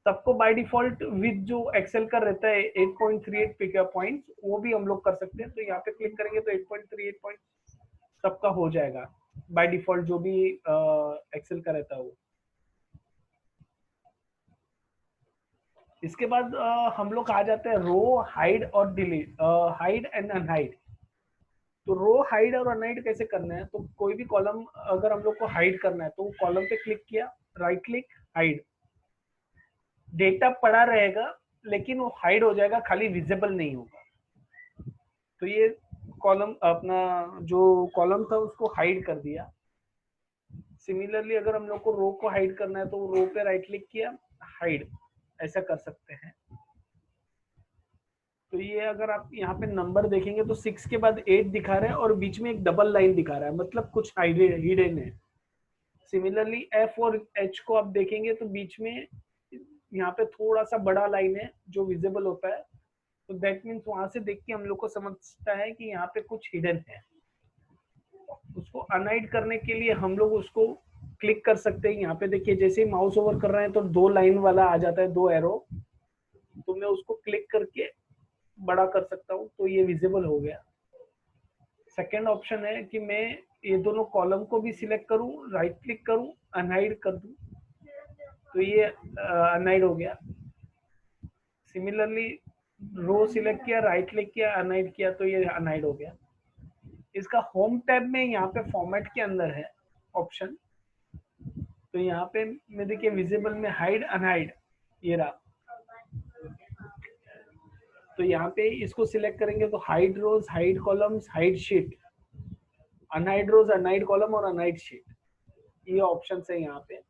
सबको बाय डिफॉल्ट विथ जो एक्सेल का रहता है 8.38 पिक पॉइंट्स वो भी हम लोग कर सकते हैं। तो यहाँ पे क्लिक करेंगे तो 8.38 पॉइंट सबका हो जाएगा बाय डिफॉल्ट जो भी एक्सेल का रहता है वो। इसके बाद हम लोग आ जाते हैं रो हाइड और डिलीट, हाइड एंड अनहाइड। तो रो हाइड और अनहाइड कैसे करना है, तो कोई भी कॉलम अगर हम लोग को हाइड करना है तो कॉलम पे क्लिक किया, राइट क्लिक, हाइड, डेटा पड़ा रहेगा लेकिन वो हाइड हो जाएगा, खाली विजिबल नहीं होगा। तो ये कॉलम अपना जो कॉलम था उसको हाइड कर दिया। सिमिलरली अगर हम लोग को रो को हाइड करना है तो रो पे राइट क्लिक किया, हाइड, ऐसा कर सकते हैं। तो ये अगर आप यहाँ पे नंबर देखेंगे तो 6 के बाद 8 दिखा रहा है और बीच में एक डबल लाइन दिखा रहा है, मतलब कुछ हिडन है। सिमिलरली F और H को आप देखेंगे तो बीच में यहाँ पे थोड़ा सा बड़ा लाइन है जो विजिबल होता है। तो दैट मीन्स वहां से देख के हम लोग को समझता है कि यहाँ पे कुछ हिडन है। उसको अनहाइड करने के लिए हम लोग उसको क्लिक कर सकते हैं। यहाँ पे देखिए जैसे ही माउस ओवर कर रहे हैं तो 2 लाइन वाला आ जाता है, 2 एरो, तो मैं उसको क्लिक करके बड़ा कर सकता हूँ तो ये विजिबल हो गया। सेकेंड ऑप्शन है कि मैं ये दोनों कॉलम को भी सिलेक्ट करूँ, राइट क्लिक करूँ, अनहाइड कर दूँ, तो ये अनहाइड हो गया। सिमिलरली रो सिलेक्ट किया, राइट क्लिक किया, अनहाइड किया, तो ये अनहाइड हो गया। इसका होम टैब में यहाँ पे फॉर्मेट के अंदर है ऑप्शन, तो यहाँ पे मैं देखिए विजिबल में हाइड अनहाइड ये रहा। तो यहाँ पे इसको सिलेक्ट करेंगे तो hide rows, hide columns, hide sheet, unhide rows, unhide column और अनहाइड शीट, ये ऑप्शन है यहाँ पे।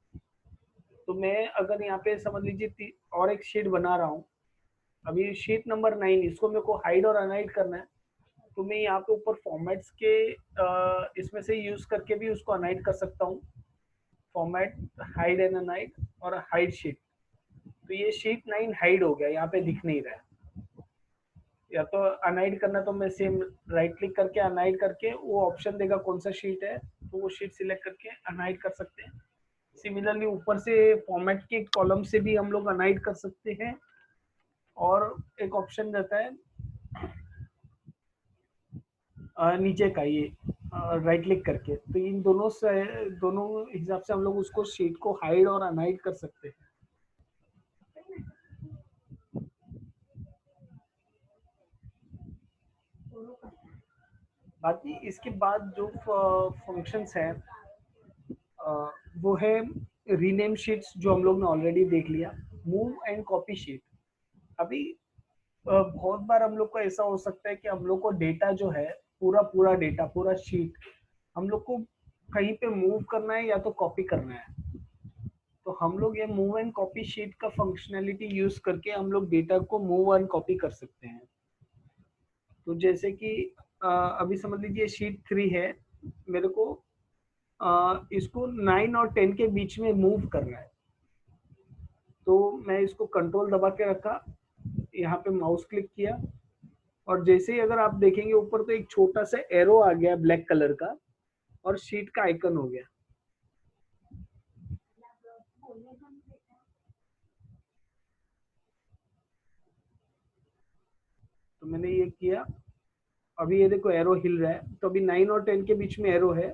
तो मैं अगर यहाँ पे समझ लीजिए और एक शीट बना रहा हूँ, अभी शीट नंबर 9, इसको मेरे को हाइड और अनहाइड करना है, तो मैं यहाँ पे ऊपर फॉर्मेट्स के इसमें से यूज करके भी उसको अनहाइड कर सकता हूँ। फॉर्मेट, हाइड एंड अनहाइड और हाइड शीट। तो ये शीट 9 हाइड हो गया, यहाँ पे दिख नहीं रहा है। या तो अनहाइड करना तो मैं सेम राइट क्लिक करके अनहाइड करके वो ऑप्शन देगा कौन सा शीट है, तो वो शीट सिलेक्ट करके अनहाइड कर सकते हैं। सिमिलरली ऊपर से फॉर्मेट के कॉलम से भी हम लोग अनहाइड कर सकते हैं। और एक ऑप्शन रहता है नीचे का, ये राइट क्लिक करके, तो इन दोनों हिसाब से हम लोग उसको शीट को हाइड और अनहाइड कर सकते हैं। बाकी इसके बाद जो फंक्शंस हैं वो है रीनेम शीट्स, जो हम लोग ने ऑलरेडी देख लिया। मूव एंड कॉपी शीट, अभी बहुत बार हम लोग को ऐसा हो सकता है कि हम लोग को डेटा जो है पूरा डेटा, पूरा शीट हम लोग को कहीं पे मूव करना है या तो कॉपी करना है। तो हम लोग ये मूव एंड कॉपी शीट का फंक्शनैलिटी यूज करके हम लोग डेटा को मूव एंड कॉपी कर सकते हैं। तो जैसे कि अभी समझ लीजिए शीट 3 है, मेरे को इसको 9 और 10 के बीच में मूव करना है। तो मैं इसको कंट्रोल दबा के रखा, यहाँ पे माउस क्लिक किया, और जैसे ही अगर आप देखेंगे ऊपर तो एक छोटा सा एरो आ गया ब्लैक कलर का और शीट का आइकन हो गया। तो मैंने ये किया, अभी ये देखो एरो हिल रहा है, तो अभी 9 और 10 के बीच में एरो है।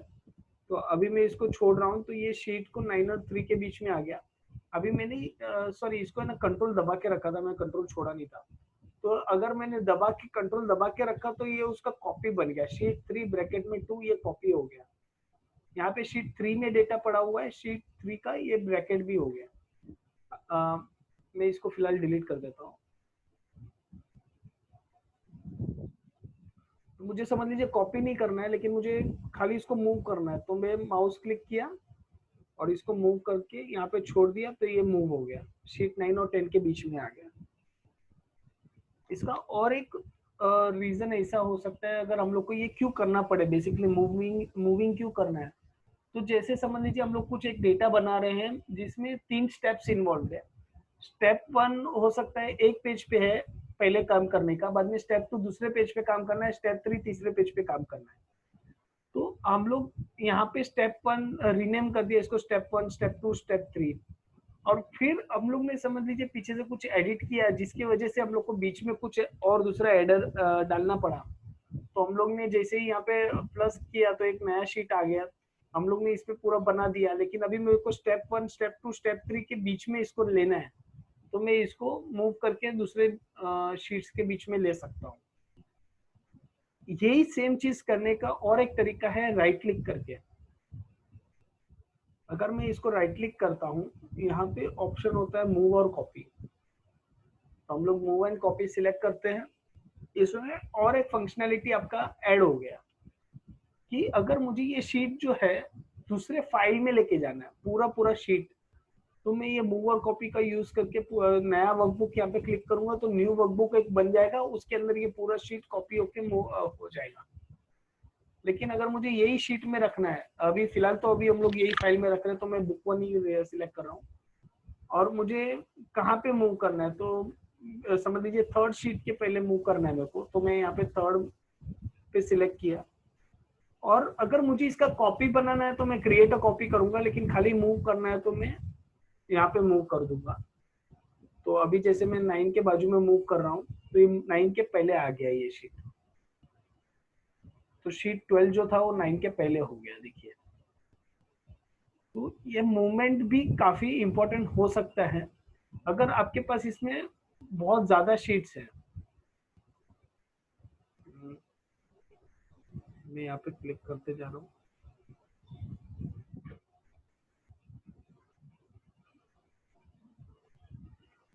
तो अभी मैं इसको छोड़ रहा हूँ तो ये शीट को 9 और 3 के बीच में आ गया। अभी मैंने सॉरी इसको ना कंट्रोल दबा के रखा था, मैं कंट्रोल छोड़ा नहीं था। तो अगर मैंने कंट्रोल दबा के रखा तो ये उसका कॉपी बन गया, शीट 3 ब्रैकेट में 2, ये कॉपी हो गया। यहाँ पे शीट 3 में डेटा पड़ा हुआ है, शीट 3 का ये ब्रैकेट भी हो गया। मैं इसको फिलहाल डिलीट कर देता हूँ। तो मुझे समझ लीजिए कॉपी नहीं करना है, लेकिन मुझे खाली इसको मूव करना है, तो मैं माउस क्लिक किया और इसको मूव करके यहाँ पे छोड़ दिया, तो ये मूव हो गया, शीट 9 और 10 के बीच में आ गया। इसका और एक रीजन ऐसा हो सकता है, अगर हम लोग को ये क्यों करना पड़े, बेसिकली मूविंग क्यों करना है, तो जैसे समझ लीजिए हम लोग कुछ एक डेटा बना रहे हैं जिसमें 3 स्टेप्स इन्वॉल्व है। स्टेप 1 हो सकता है एक पेज पे है पहले काम करने का, बाद में स्टेप 2 दूसरे पेज पे काम करना है, स्टेप 3 तीसरे पेज पे काम करना है। तो हम लोग यहाँ पे स्टेप 1 रीनेम कर दिया इसको, स्टेप 1, स्टेप 2, स्टेप 3, और फिर हम लोग ने समझ लीजिए पीछे से कुछ एडिट किया जिसकी वजह से हम लोग को बीच में कुछ और दूसरा एडर डालना पड़ा। तो हम लोग ने जैसे ही यहाँ पे प्लस किया तो एक नया शीट आ गया, हम लोग ने इस पे पूरा बना दिया। लेकिन अभी मेरे को स्टेप 1, स्टेप 2, स्टेप 3 के बीच में इसको लेना है, तो मैं इसको मूव करके दूसरे शीट्स के बीच में ले सकता हूँ। यही सेम चीज करने का और एक तरीका है राइट क्लिक करके। अगर मैं इसको राइट क्लिक करता हूँ, यहाँ पे ऑप्शन होता है मूव और कॉपी, तो हम लोग मूव एंड कॉपी सिलेक्ट करते हैं। इसमें और एक फंक्शनैलिटी आपका ऐड हो गया कि अगर मुझे ये शीट जो है दूसरे फाइल में लेके जाना है, पूरा पूरा शीट, तो मैं ये मूव और कॉपी का यूज करके नया वर्कबुक यहाँ पे क्लिक करूंगा तो न्यू वर्कबुक एक बन जाएगा, उसके अंदर ये पूरा शीट कॉपी होके हो जाएगा। लेकिन अगर मुझे यही शीट में रखना है, अभी फिलहाल तो अभी हम लोग यही फाइल में रख रहे हैं, तो मैं बुक 1 ही सिलेक्ट कर रहा हूँ। और मुझे कहाँ पे मूव करना है, तो समझ लीजिए थर्ड शीट के पहले मूव करना है मेरे को, तो मैं यहाँ पे थर्ड पे सिलेक्ट किया। और अगर मुझे इसका कॉपी बनाना है तो मैं क्रिएट अ कॉपी करूंगा, लेकिन खाली मूव करना है तो मैं यहाँ पे मूव कर दूंगा। तो अभी जैसे मैं 9 के बाजू में मूव कर रहा हूँ, तो ये 9 के पहले आ गया ये शीट, तो शीट 12 जो था वो 9 के पहले हो गया, देखिए। तो ये मूवमेंट भी काफी इंपॉर्टेंट हो सकता है अगर आपके पास इसमें बहुत ज्यादा शीट्स हैं। मैं यहाँ पे क्लिक करते जा रहा हूँ।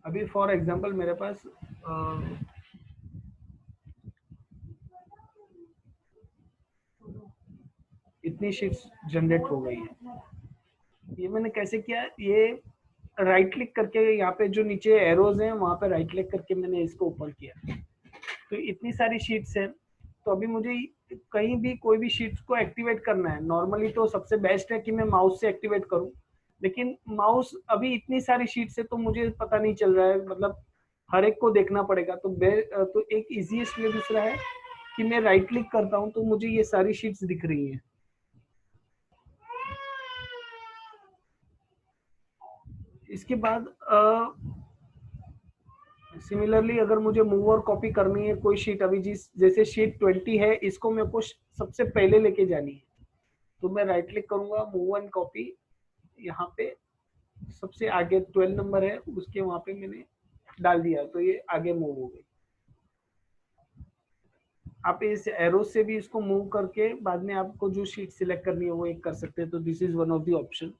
अभी फॉर एग्जांपल मेरे पास इतनी शीट्स जनरेट हो गई है। ये मैंने कैसे किया, ये राइट क्लिक करके यहाँ पे जो नीचे एरोज हैं वहां पे राइट क्लिक करके मैंने इसको ऊपर किया, तो इतनी सारी शीट्स हैं। तो अभी मुझे कहीं भी कोई भी शीट्स को एक्टिवेट करना है, नॉर्मली तो सबसे बेस्ट है कि मैं माउस से एक्टिवेट करूं, लेकिन माउस अभी इतनी सारी शीट्स है तो मुझे पता नहीं चल रहा है, मतलब हर एक को देखना पड़ेगा। तो एक इजीएस्ट वे दूसरा है कि मैं राइट क्लिक करता हूं तो मुझे ये सारी शीट्स दिख रही हैं। इसके बाद सिमिलरली अगर मुझे मूव और कॉपी करनी है कोई शीट, अभी जैसे शीट 20 है, इसको मेरे को सबसे पहले लेके जानी है, तो मैं राइट क्लिक करूंगा, मूव एंड कॉपी, यहाँ पे सबसे आगे 12 नंबर है उसके वहां पे मैंने डाल दिया, तो ये आगे मूव हो गई। आप इस एरो से भी इसको मूव करके बाद में आपको जो शीट सिलेक्ट करनी है वो एक कर सकते हैं। तो this is one of the option.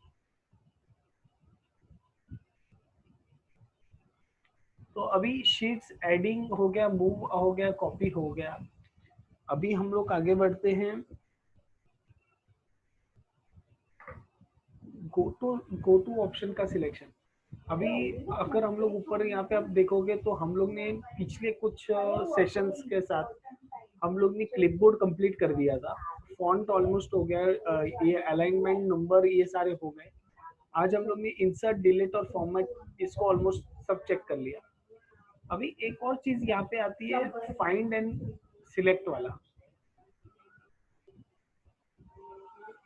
तो अभी शीट्स एडिंग हो गया, मूव हो गया, कॉपी हो गया। अभी हम लोग आगे बढ़ते हैं गो टू ऑप्शन का सिलेक्शन। अभी अगर हम लोग ऊपर यहाँ पे आप देखोगे तो हम लोग ने पिछले कुछ सेशंस के साथ हम लोग ने क्लिपबोर्ड कंप्लीट कर दिया था, फॉन्ट ऑलमोस्ट हो गया, ये अलाइनमेंट नंबर ये सारे हो गए। आज हम लोग ने इंसर्ट, डिलीट और फॉर्मेट इसको ऑलमोस्ट सब चेक कर लिया। अभी एक और चीज यहाँ पे आती है, फाइंड एंड सिलेक्ट वाला।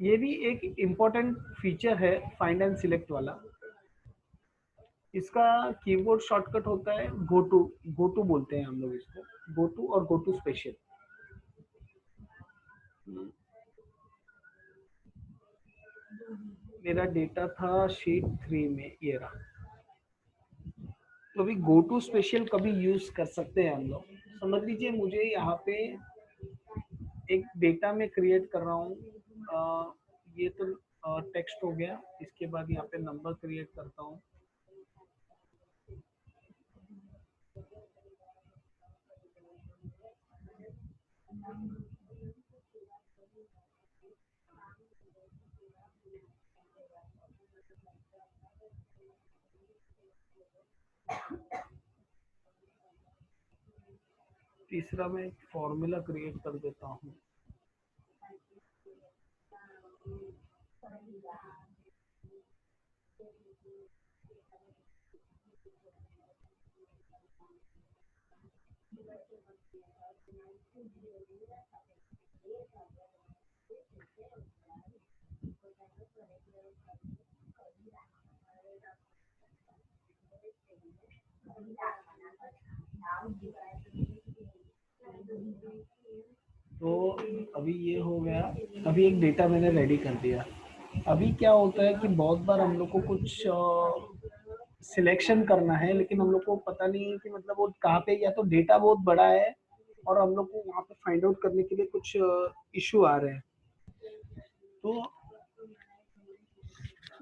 ये भी एक इम्पोर्टेंट फीचर है, फाइंड एंड सिलेक्ट वाला। इसका कीबोर्ड शॉर्टकट होता है गो टू बोलते हैं हम लोग इसको, गो टू और गो टू स्पेशल। मेरा डेटा था शीट 3 में, ये रहा। तो अभी गो टू स्पेशल कभी यूज कर सकते हैं हम लोग। समझ लीजिए मुझे यहाँ पे एक डेटा में क्रिएट कर रहा हूँ, ये तो टेक्स्ट हो गया। इसके बाद यहाँ पे नंबर क्रिएट करता हूँ, तीसरा मैं एक फॉर्मूला क्रिएट कर देता हूँ। तो अभी ये हो गया, अभी एक डेटा मैंने रेडी कर दिया। अभी क्या होता है कि बहुत बार हम लोग को कुछ सिलेक्शन करना है, लेकिन हम लोग को पता नहीं है कि मतलब वो कहाँ पे, या तो डेटा बहुत बड़ा है और हम लोग को वहाँ पे फाइंड आउट करने के लिए कुछ इशू आ रहे हैं। तो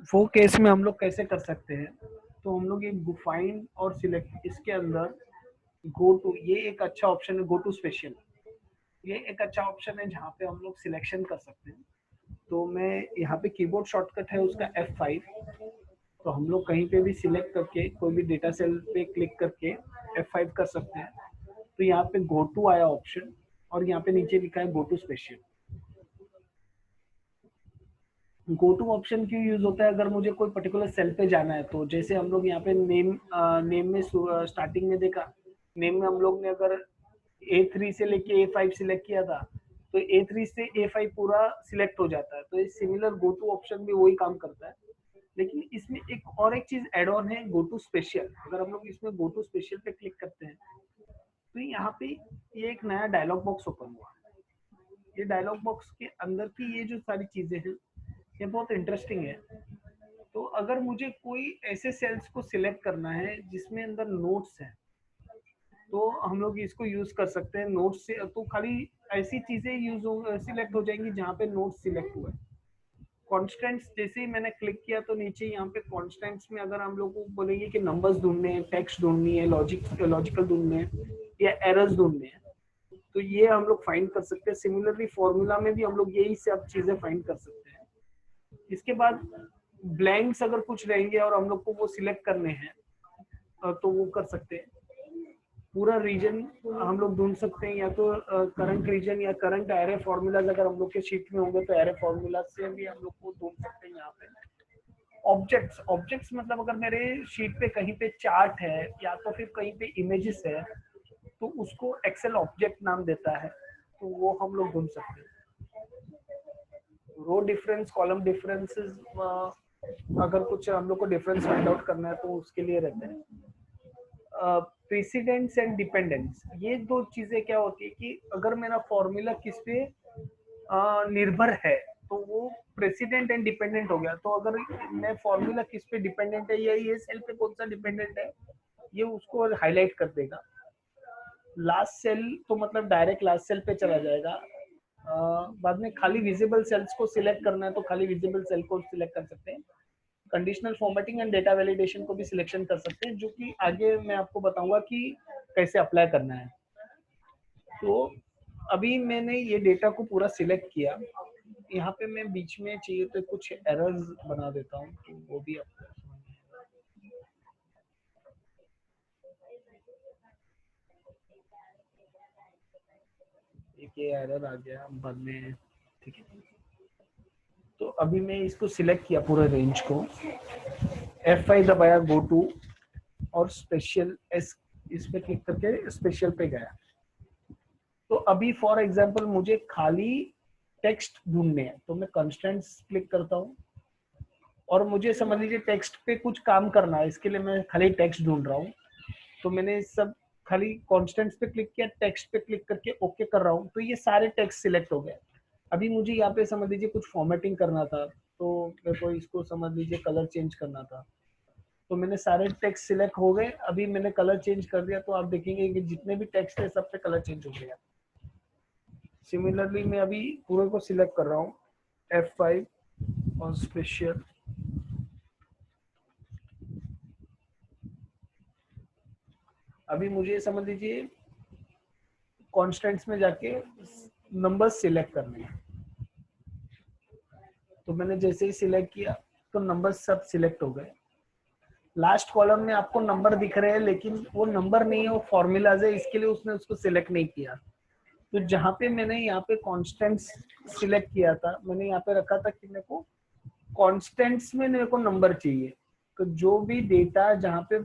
वो केस में हम लोग कैसे कर सकते हैं, तो हम लोग ये फाइंड और सिलेक्ट, इसके अंदर गो टू, ये एक अच्छा ऑप्शन है, गो टू स्पेशल, ये एक अच्छा ऑप्शन है जहाँ पे हम लोग सिलेक्शन कर सकते हैं। तो मैं यहाँ पे कीबोर्ड शॉर्टकट है उसका F5, तो हम लोग कहीं पे भी सिलेक्ट करके कोई भी डेटा सेल पे क्लिक करके F5 कर सकते हैं। तो यहाँ पे गो टू आया ऑप्शन, और यहाँ पे नीचे लिखा है go to special. Go to option क्यों यूज होता है, अगर मुझे कोई पर्टिकुलर सेल पे जाना है, तो जैसे हम लोग यहाँ पे नेम में स्टार्टिंग में देखा, नेम में हम लोग ने अगर A3 से लेके A5 सिलेक्ट किया था, तो A3 से A5 पूरा सिलेक्ट हो जाता है। तो ये सिमिलर गो टू ऑप्शन भी वही काम करता है, लेकिन इसमें एक चीज एड ऑन है, गो टू स्पेशल। अगर हम लोग इसमें गो टू स्पेशल पे क्लिक करते हैं, तो यहाँ पे ये एक नया डायलॉग बॉक्स ओपन हुआ। ये डायलॉग बॉक्स के अंदर की ये जो सारी चीजें हैं, ये बहुत इंटरेस्टिंग है। तो अगर मुझे कोई ऐसे सेल्स को सिलेक्ट करना है जिसमें अंदर नोट्स है, तो हम लोग इसको यूज कर सकते हैं। नोट्स से तो खाली ऐसी चीजें सिलेक्ट हो जाएंगी जहाँ पे नोट्स सिलेक्ट हुआ है। कॉन्स्टेंट्स जैसे ही मैंने क्लिक किया, तो नीचे यहाँ पे कॉन्स्टेंट्स में अगर हम लोग को बोलेंगे कि नंबर्स ढूंढने हैं, टेक्स्ट ढूंढनी है, लॉजिकल ढूंढने हैं या एरर्स ढूंढने हैं, तो ये हम लोग फाइंड कर सकते हैं। सिमिलरली फॉर्मूला में भी हम लोग यही सब चीजें फाइंड कर सकते हैं। इसके बाद ब्लैंक्स अगर कुछ रहेंगे और हम लोग को वो सिलेक्ट करने हैं, तो वो कर सकते हैं। पूरा रीजन हम लोग ढूंढ सकते हैं, या तो करंट रीजन या करंट एरे फॉर्मूलाज अगर हम लोग के शीट में होंगे, तो एरे फॉर्मूला से भी हम लोग को ढूंढ सकते हैं। यहाँ पे ऑब्जेक्ट्स मतलब अगर मेरे शीट पे कहीं पे चार्ट है या तो फिर कहीं पे इमेजेस है, तो उसको एक्सेल ऑब्जेक्ट नाम देता है, तो वो हम लोग ढूंढ सकते हैं। रो डिफरेंस, कॉलम डिफरेंसेस, अगर कुछ हम लोग को डिफरेंस फाइंड आउट करना है तो उसके लिए रहते हैं। प्रेसिडेंस एंड डिपेंडेंस, ये दो चीजें क्या होती है कि अगर मेरा फॉर्मूला किस पे निर्भर है, तो वो प्रेसिडेंट एंड डिपेंडेंट हो गया। तो अगर मैं फॉर्मूला किस पे डिपेंडेंट है या ये सेल पे कौन सा डिपेंडेंट है, ये उसको हाईलाइट कर देगा। लास्ट सेल तो मतलब डायरेक्ट लास्ट सेल पे चला जाएगा। बाद में खाली विजिबल सेल्स को सिलेक्ट करना है, तो खाली विजिबल सेल को सिलेक्ट कर सकते हैं। Conditional formatting and data validation को भी सिलेक्शन कर सकते हैं, जो कि आगे मैं आपको बताऊंगा कि कैसे अप्लाई करना है। तो अभी मैंने ये डेटा को पूरा सिलेक्ट किया। यहाँ पे मैं बीच में चाहिए तो कुछ एरर्स बना देता हूँ, तो वो भी आपको एक ये एरर आ गया बाद में, ठीक है। तो अभी मैं इसको सिलेक्ट किया पूरे रेंज को, F5 दबाया, गो टू, और स्पेशल इस पे क्लिक करके स्पेशल पे गया। तो अभी फॉर एग्जांपल मुझे खाली टेक्स्ट ढूंढने हैं, तो मैं कंस्टेंट्स क्लिक करता हूँ, और मुझे समझ लीजिए टेक्स्ट पे कुछ काम करना है, इसके लिए मैं खाली टेक्स्ट ढूंढ रहा हूँ। तो मैंने सब खाली कॉन्स्टेंट्स पे क्लिक किया, टेक्स्ट पे क्लिक करके ओके कर रहा हूँ, तो ये सारे टेक्स्ट सिलेक्ट हो गए। अभी मुझे यहाँ पे समझ लीजिए कुछ फॉर्मेटिंग करना था, तो मेरे को इसको समझ लीजिए कलर चेंज करना था, तो मैंने सारे टेक्स्ट सिलेक्ट हो गए। अभी मैंने कलर चेंज कर दिया, तो आप देखेंगे कि जितने भी टेक्स्ट है सब पे कलर चेंज हो गया। सिमिलरली मैं अभी पूरे को सिलेक्ट कर रहा हूँ, F5 और स्पेशल, अभी मुझे समझ लीजिए कॉन्स्टेंट्स में जाके नंबर्स सिलेक्ट करने हैं। तो मैंने जैसे ही सिलेक्ट किया, तो नंबर्स सब सिलेक्ट हो गए। लास्ट कॉलम में आपको नंबर दिख रहे हैं, लेकिन वो नंबर नहीं है, वो फॉर्मूलाज है, इसके लिए उसने उसको सिलेक्ट नहीं किया। तो जहाँ पे मैंने यहाँ पे कॉन्स्टेंट्स सिलेक्ट किया था, मैंने यहाँ पे रखा था कि मेरे को कॉन्स्टेंट्स में मेरे को नंबर चाहिए। तो जो भी डेटा जहाँ पे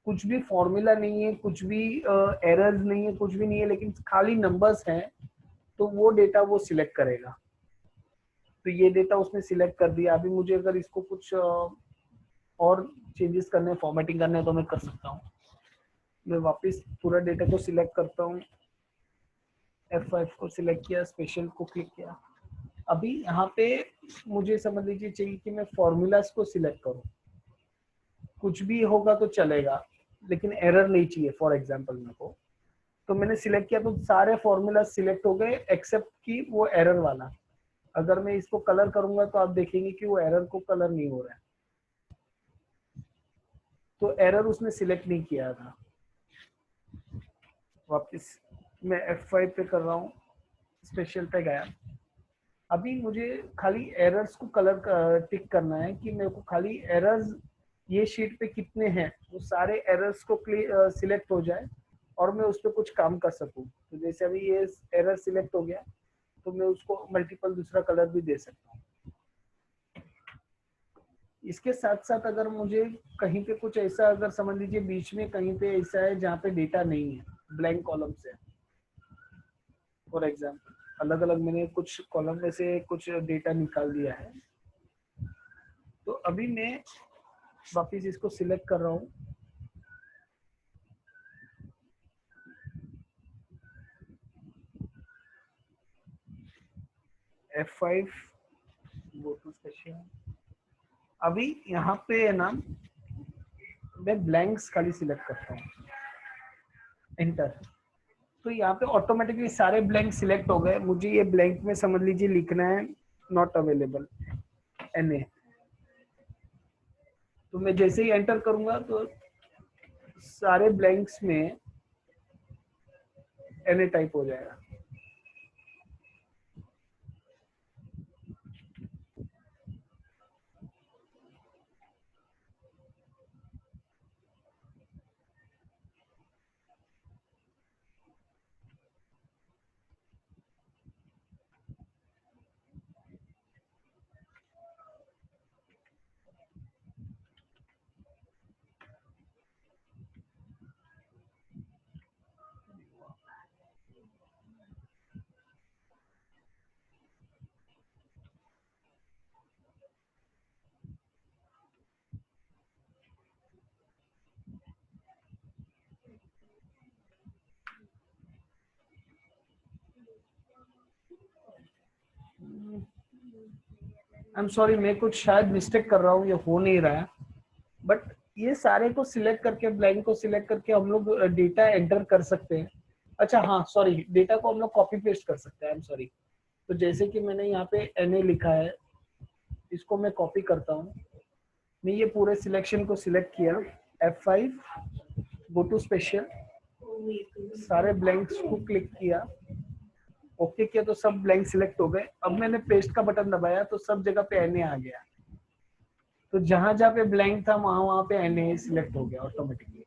कुछ भी फॉर्मूला नहीं है, कुछ भी एरर्स नहीं है, कुछ भी नहीं है, लेकिन खाली नंबर्स हैं, तो वो डेटा वो सिलेक्ट करेगा। तो ये डेटा उसने सिलेक्ट कर दिया। अभी मुझे अगर इसको कुछ और चेंजेस करने, फॉर्मेटिंग करने, तो मैं कर सकता हूँ। मैं वापस पूरा डेटा को सिलेक्ट करता हूँ, F5 को सिलेक्ट किया, स्पेशल को क्लिक किया। अभी यहाँ पे मुझे समझ लीजिए चाहिए कि मैं फॉर्मूलाज को सिलेक्ट करूँ, कुछ भी होगा तो चलेगा लेकिन एरर नहीं चाहिए फॉर एग्जांपल मेरे को। तो मैंने सिलेक्ट किया तो सारे फॉर्मूला सिलेक्ट हो गए एक्सेप्ट कि वो एरर वाला। अगर मैं इसको कलर करूंगा तो आप देखेंगे कि वो एरर को कलर नहीं हो रहा है, तो एरर उसने सिलेक्ट नहीं किया था। वापस मैं F5 पे कर रहा हूँ, स्पेशल पे गया। अभी मुझे खाली एरर्स को कलर टिक करना है कि मेरे को खाली एरर्स ये शीट पे कितने हैं वो सारे एरर्स को सिलेक्ट हो जाए और मैं उस पर कुछ काम कर सकूं। तो जैसे अभी ये एरर सिलेक्ट हो गया तो मैं उसको मल्टीपल दूसरा कलर भी दे सकता हूँ। इसके साथ साथ अगर मुझे कहीं पे कुछ ऐसा, अगर समझ लीजिए बीच में कहीं पे ऐसा है जहाँ पे डेटा नहीं है, ब्लैंक कॉलम से फॉर एग्जाम्पल, अलग अलग मैंने कुछ कॉलम में से कुछ डेटा निकाल दिया है, तो अभी मैं वापिस इसको सिलेक्ट कर रहा हूँ। F5 go to special. अभी यहाँ पे है ना, मैं ब्लैंक्स खाली सिलेक्ट करता हूँ, एंटर। तो यहाँ पे ऑटोमेटिकली सारे ब्लैंक सिलेक्ट हो गए। मुझे ये ब्लैंक में समझ लीजिए लिखना है नॉट अवेलेबल NA। तो मैं जैसे ही एंटर करूंगा तो सारे ब्लैंक्स में NA टाइप हो जाएगा। आई एम सॉरी, मैं कुछ शायद मिस्टेक कर रहा हूँ, ये हो नहीं रहा है। बट ये सारे को सिलेक्ट करके, ब्लैंक को सिलेक्ट करके हम लोग डेटा एंटर कर सकते हैं। अच्छा हाँ सॉरी, डेटा को हम लोग कॉपी पेस्ट कर सकते हैं। I am sorry. तो जैसे कि मैंने यहाँ पे NA लिखा है, इसको मैं कॉपी करता हूँ। मैं ये पूरे सिलेक्शन को सिलेक्ट किया, F5 गो टू स्पेशल, सारे ब्लैंक्स को क्लिक किया, ओके किया तो सब ब्लैंक सिलेक्ट हो गए। अब मैंने पेस्ट का बटन दबाया तो सब जगह पे NA आ गया। तो जहां जहां पे ब्लैंक था वहां पे NA सिलेक्ट हो गया ऑटोमेटिकली।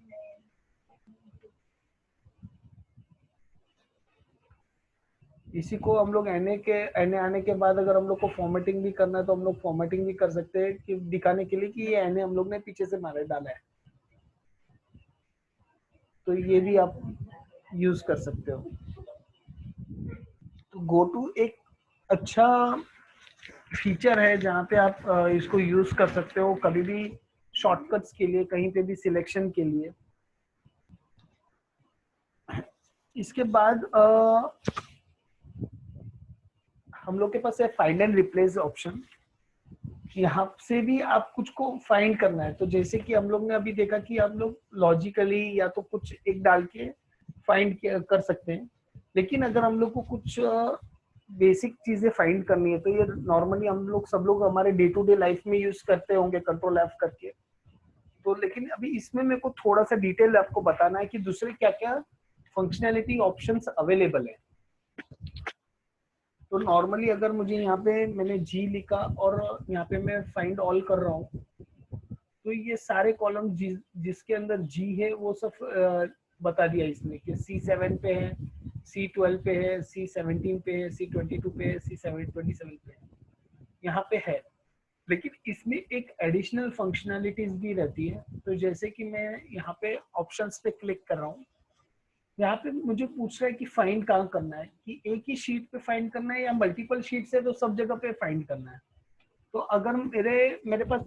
इसी को हम लोग NA आने के बाद अगर हम लोग को फॉर्मेटिंग भी करना है तो हम लोग फॉर्मेटिंग भी कर सकते हैं कि दिखाने के लिए कि ये NA हम लोग ने पीछे से मारे डाला है। तो ये भी आप यूज कर सकते हो। तो GoTo एक अच्छा फीचर है जहाँ पे आप इसको यूज कर सकते हो कभी भी शॉर्टकट्स के लिए, कहीं पे भी सिलेक्शन के लिए। इसके बाद हम लोग के पास है फाइंड एंड रिप्लेस ऑप्शन। यहाँ से भी आप कुछ को फाइंड करना है। तो जैसे कि हम लोग ने अभी देखा कि हम लोग लॉजिकली या तो कुछ एक डाल के फाइंड कर सकते हैं, लेकिन अगर हम लोग को कुछ बेसिक चीजें फाइंड करनी है तो ये नॉर्मली हम लोग सब लोग हमारे डे टू डे लाइफ में यूज करते होंगे कंट्रोल F करके। तो लेकिन अभी इसमें मेरे को थोड़ा सा डिटेल आपको बताना है कि दूसरे क्या क्या फंक्शनैलिटी ऑप्शंस अवेलेबल है। तो नॉर्मली अगर मुझे यहाँ पे मैंने G लिखा और यहाँ पे मैं फाइंड ऑल कर रहा हूँ, तो ये सारे कॉलम जिसके अंदर G है वो सब बता दिया इसने कि C7 पे है, C12 पे है, C17 पे है, C22 पे है, C27 पे है, यहाँ पे है। लेकिन इसमें एक एडिशनल फंक्शनैलिटीज भी रहती है। तो जैसे कि मैं यहाँ पे ऑप्शंस पे क्लिक कर रहा हूँ, यहाँ पे मुझे पूछ रहा है कि फाइंड कहाँ करना है, कि एक ही शीट पे फाइंड करना है या मल्टीपल शीट से, तो सब जगह पे फाइंड करना है। तो अगर मेरे पास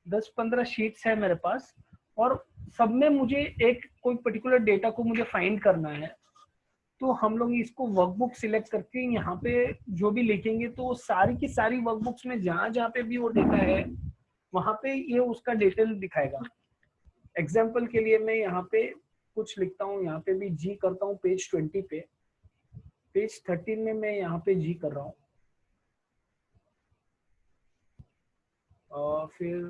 10-15 शीट्स है मेरे पास, और सब में मुझे एक कोई पर्टिकुलर डेटा को मुझे फाइंड करना है, तो हम लोग इसको वर्कबुक सिलेक्ट करके यहाँ पे जो भी लिखेंगे तो सारी की सारी वर्कबुक्स में जहां जहां पे भी वो डेटा है वहां पे ये उसका डिटेल दिखाएगा। एग्जाम्पल के लिए मैं यहाँ पे कुछ लिखता हूँ, यहाँ पे भी जी करता हूँ पेज 20 पे, पेज 13 में मैं यहाँ पे जी कर रहा हूँ, और फिर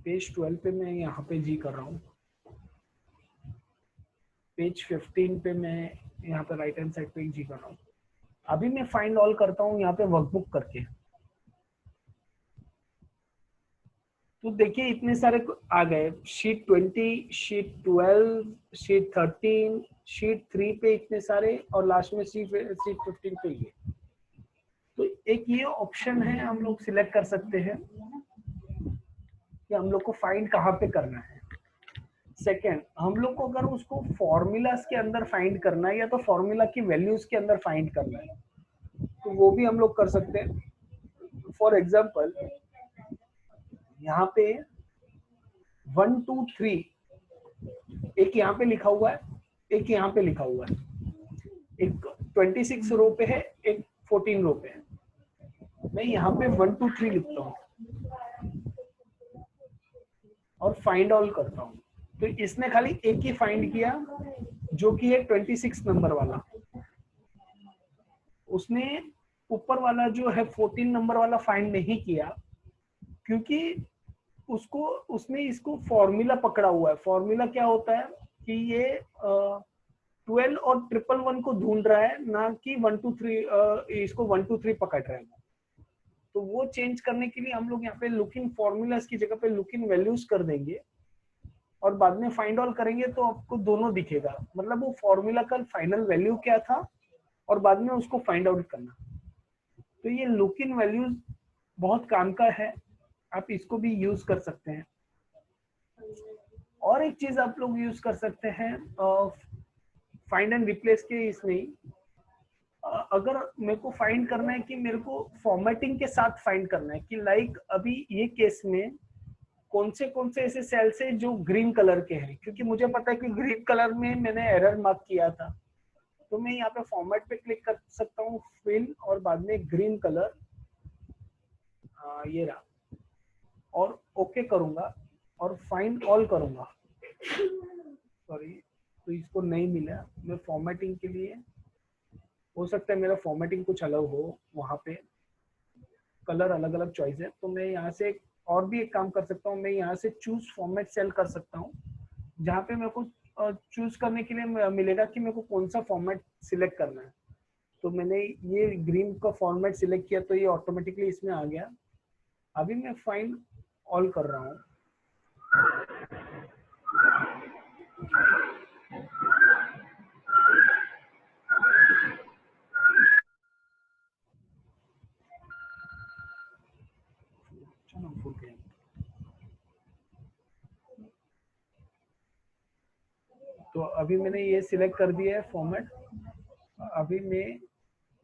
पेज 12 पे मैं यहाँ पे जी कर रहा हूँ, पेज 15 पे मैं यहाँ पे राइट हैंड साइड पे जी कर रहा हूँ। अभी मैं फाइंड ऑल करता हूँ यहाँ पे वर्कबुक करके, तो देखिए इतने सारे आ गए, शीट 20, शीट 12, शीट 13, शीट 3 पे इतने सारे, और लास्ट में शीट 15 पे ये। तो एक ये ऑप्शन है, हम लोग सिलेक्ट कर सकते हैं कि हम लोग को फाइंड कहाँ पे करना है। सेकेंड, हम लोग को अगर उसको फॉर्मूलाज के अंदर फाइंड करना है या तो फॉर्मूला की वैल्यूज के अंदर फाइंड करना है, तो वो भी हम लोग कर सकते हैं। फॉर एग्जाम्पल यहाँ पे 1 2 3 एक यहाँ पे लिखा हुआ है, एक यहाँ पे लिखा हुआ है, एक 26 रो पे है, एक 14 रो पे है। मैं यहाँ पे 1 2 3 लिखता हूँ और फाइंड ऑल करता हूँ, तो इसने खाली एक ही फाइंड किया जो कि है 26 नंबर वाला। उसने ऊपर वाला जो है 14 नंबर वाला फाइंड नहीं किया, क्योंकि उसने इसको फॉर्मूला पकड़ा हुआ है। फॉर्मूला क्या होता है कि ये 12 और 111 को ढूंढ रहा है, ना कि 1 2 3 इसको 1 2 3 पकड़ रहा है। तो वो चेंज करने के लिए हम लोग यहाँ पे लुक इन फॉर्मूलाज की जगह पे लुक इन वैल्यूज कर देंगे, और बाद में फाइंड ऑल करेंगे तो आपको दोनों दिखेगा, मतलब वो फॉर्मूला का फाइनल वैल्यू क्या था और बाद में उसको फाइंड आउट करना। तो ये लुक इन वैल्यूज बहुत काम का है, आप इसको भी यूज कर सकते हैं। और एक चीज आप लोग यूज कर सकते हैं फाइंड एंड रिप्लेस के इसमें ही, अगर मेरे को फाइंड करना है कि मेरे को फॉर्मेटिंग के साथ फाइंड करना है, कि लाइक अभी ये केस में कौन से ऐसे सेल्स है जो ग्रीन कलर के हैं, क्योंकि मुझे पता है कि ग्रीन कलर में मैंने एरर मार्क किया था, तो मैं यहाँ पे फॉर्मेट पे क्लिक कर सकता हूँ, फिल, और बाद में ग्रीन कलर, ये रहा, और ओके करूंगा और फाइंड ऑल करूंगा। सॉरी, तो इसको नहीं मिला। मैं फॉर्मेटिंग के लिए, हो सकता है मेरा फॉर्मेटिंग कुछ अलग हो, वहां पे कलर अलग अलग चॉइस है, तो मैं यहाँ से और भी एक काम कर सकता हूँ, मैं यहाँ से चूज फॉर्मेट सेल कर सकता हूँ, जहाँ पे मेरे को चूज करने के लिए मिलेगा कि मेरे को कौन सा फॉर्मेट सिलेक्ट करना है। तो मैंने ये ग्रीन का फॉर्मेट सिलेक्ट किया तो ये ऑटोमेटिकली इसमें आ गया। अभी मैं फाइंड ऑल कर रहा हूँ, तो अभी मैंने ये सिलेक्ट कर दिया है फॉर्मेट। अभी मैं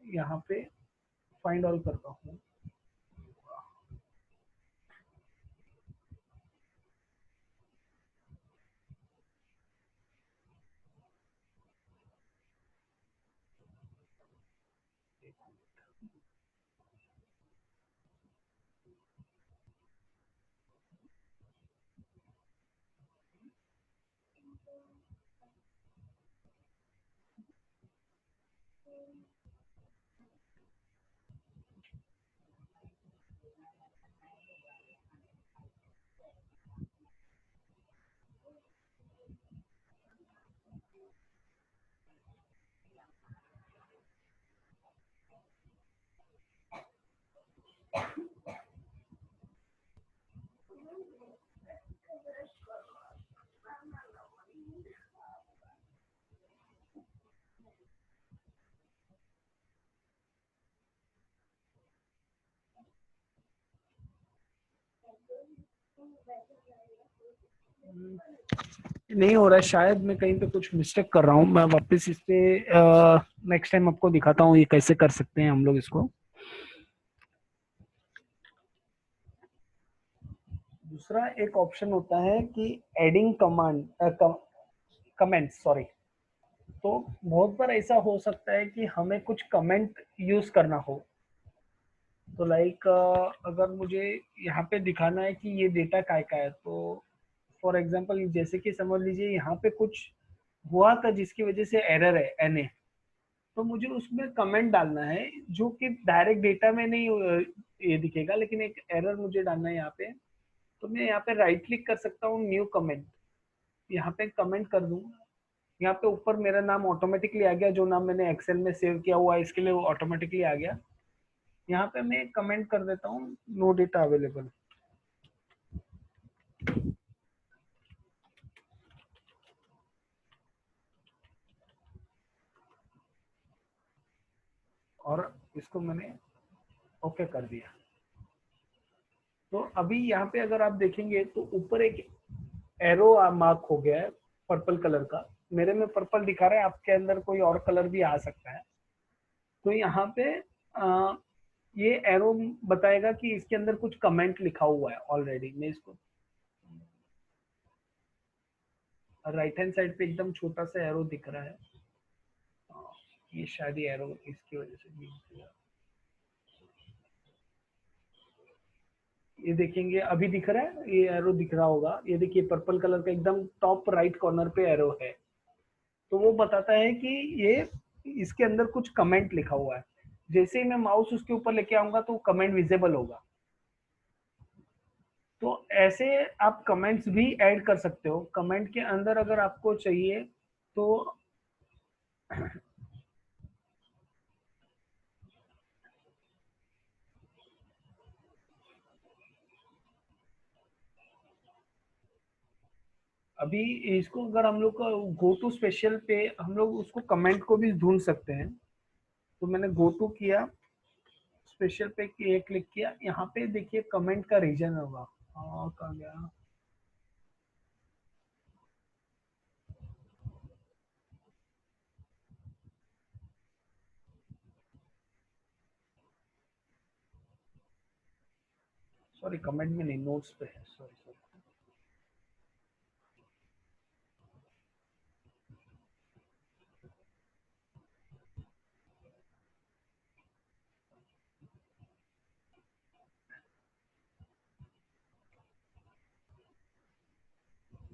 यहाँ पे फाइंड ऑल करता हूँ, नहीं हो रहा है, शायद मैं कहीं पे कुछ मिस्टेक कर रहा हूँ। मैं वापस इस पे नेक्स्ट टाइम आपको दिखाता हूँ ये कैसे कर सकते हैं हम लोग इसको। दूसरा एक ऑप्शन होता है कि एडिंग कमेंट्स, सॉरी। तो बहुत बार ऐसा हो सकता है कि हमें कुछ कमेंट यूज करना हो। तो लाइक अगर मुझे यहाँ पे दिखाना है कि ये डेटा काय का है, तो फॉर एग्जांपल जैसे कि समझ लीजिए यहाँ पे कुछ हुआ था जिसकी वजह से एरर है NA, तो मुझे उसमें कमेंट डालना है जो कि डायरेक्ट डेटा में नहीं ये दिखेगा, लेकिन एक एरर मुझे डालना है यहाँ पे। तो मैं यहाँ पे राइट क्लिक कर सकता हूँ, न्यू कमेंट, यहाँ पे कमेंट कर दूंगा। यहाँ पे ऊपर मेरा नाम ऑटोमेटिकली आ गया, जो नाम मैंने एक्सेल में सेव किया हुआ है इसके लिए वो ऑटोमेटिकली आ गया। यहाँ पे मैं कमेंट कर देता हूँ नो डेटा अवेलेबल। और इसको मैंने ओके कर दिया। तो अभी यहाँ पे अगर आप देखेंगे तो ऊपर एक एरो मार्क हो गया है पर्पल कलर का। मेरे में पर्पल दिखा रहा है, आपके अंदर कोई और कलर भी आ सकता है। तो यहाँ पे ये एरो बताएगा कि इसके अंदर कुछ कमेंट लिखा हुआ है ऑलरेडी। मैं इसको राइट हैंड साइड पे एकदम छोटा सा एरो दिख रहा है, ये शायद ये एरो इसकी वजह से भी दिख। ये देखेंगे अभी दिख रहा है, ये एरो दिख रहा होगा, ये देखिए पर्पल कलर का एकदम टॉप राइट कॉर्नर पे एरो है। तो वो बताता है कि ये इसके अंदर कुछ कमेंट लिखा हुआ है। जैसे ही मैं माउस उसके ऊपर लेके आऊंगा तो कमेंट विजिबल होगा। तो ऐसे आप कमेंट्स भी ऐड कर सकते हो। कमेंट के अंदर अगर आपको चाहिए तो अभी इसको अगर हम लोग गो टू स्पेशल पे हम लोग उसको कमेंट को भी ढूंढ सकते हैं। तो मैंने गो टू किया, स्पेशल पे क्लिक किया, यहाँ पे देखिए कमेंट का रीजन होगा। कहाँ गया? सॉरी, कमेंट में नहीं, नोट्स पे है। Sorry sorry,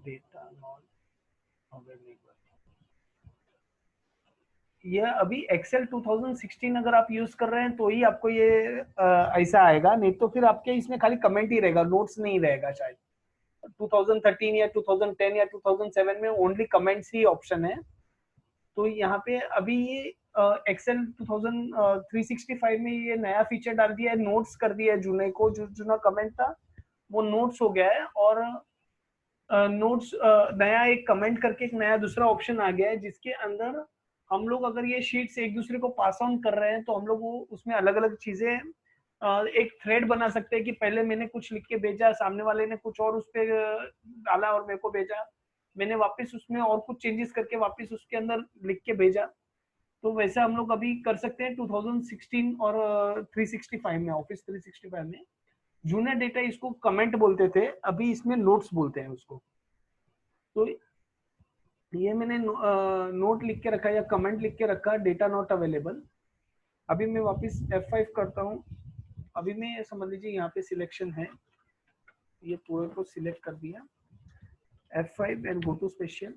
data not available. ये अभी एक्सेल 2016 अगर आप यूज कर रहे हैं तो ही आपको ये ऐसा आएगा, नहीं तो फिर आपके इसमें खाली कमेंट ही रहेगा, नोट्स नहीं रहेगा। शायद 2013 या 2010 या 2007 में ओनली कमेंट्स ही ऑप्शन है। तो यहाँ पे अभी ये एक्सेल 365 में ये नया फीचर डाल दिया है, नोट्स कर दिया है। जुने को जो जुना कमेंट था वो नोट्स हो गया है, और नोट्स नया एक कमेंट करके एक नया दूसरा ऑप्शन आ गया है, जिसके अंदर हम लोग अगर ये शीट्स एक दूसरे को पास ऑन कर रहे हैं तो हम लोग वो उसमें अलग अलग चीजें एक थ्रेड बना सकते हैं कि पहले मैंने कुछ लिख के भेजा, सामने वाले ने कुछ और उस पर डाला और मेरे को भेजा, मैंने वापस उसमें और कुछ चेंजेस करके वापस उसके अंदर लिख के भेजा। तो वैसे हम लोग अभी कर सकते हैं 2016 और 365 में, ऑफिस 365 में। जूनियर डेटा इसको कमेंट बोलते थे, अभी इसमें नोट्स बोलते हैं उसको। तो ये मैंने नोट लिख के रखा या कमेंट लिख के रखा, डेटा नॉट अवेलेबल। अभी मैं वापस F5 करता हूँ। अभी मैं समझ लीजिए यहाँ पे सिलेक्शन है, ये पूरे को सिलेक्ट कर दिया, F5 and go to special.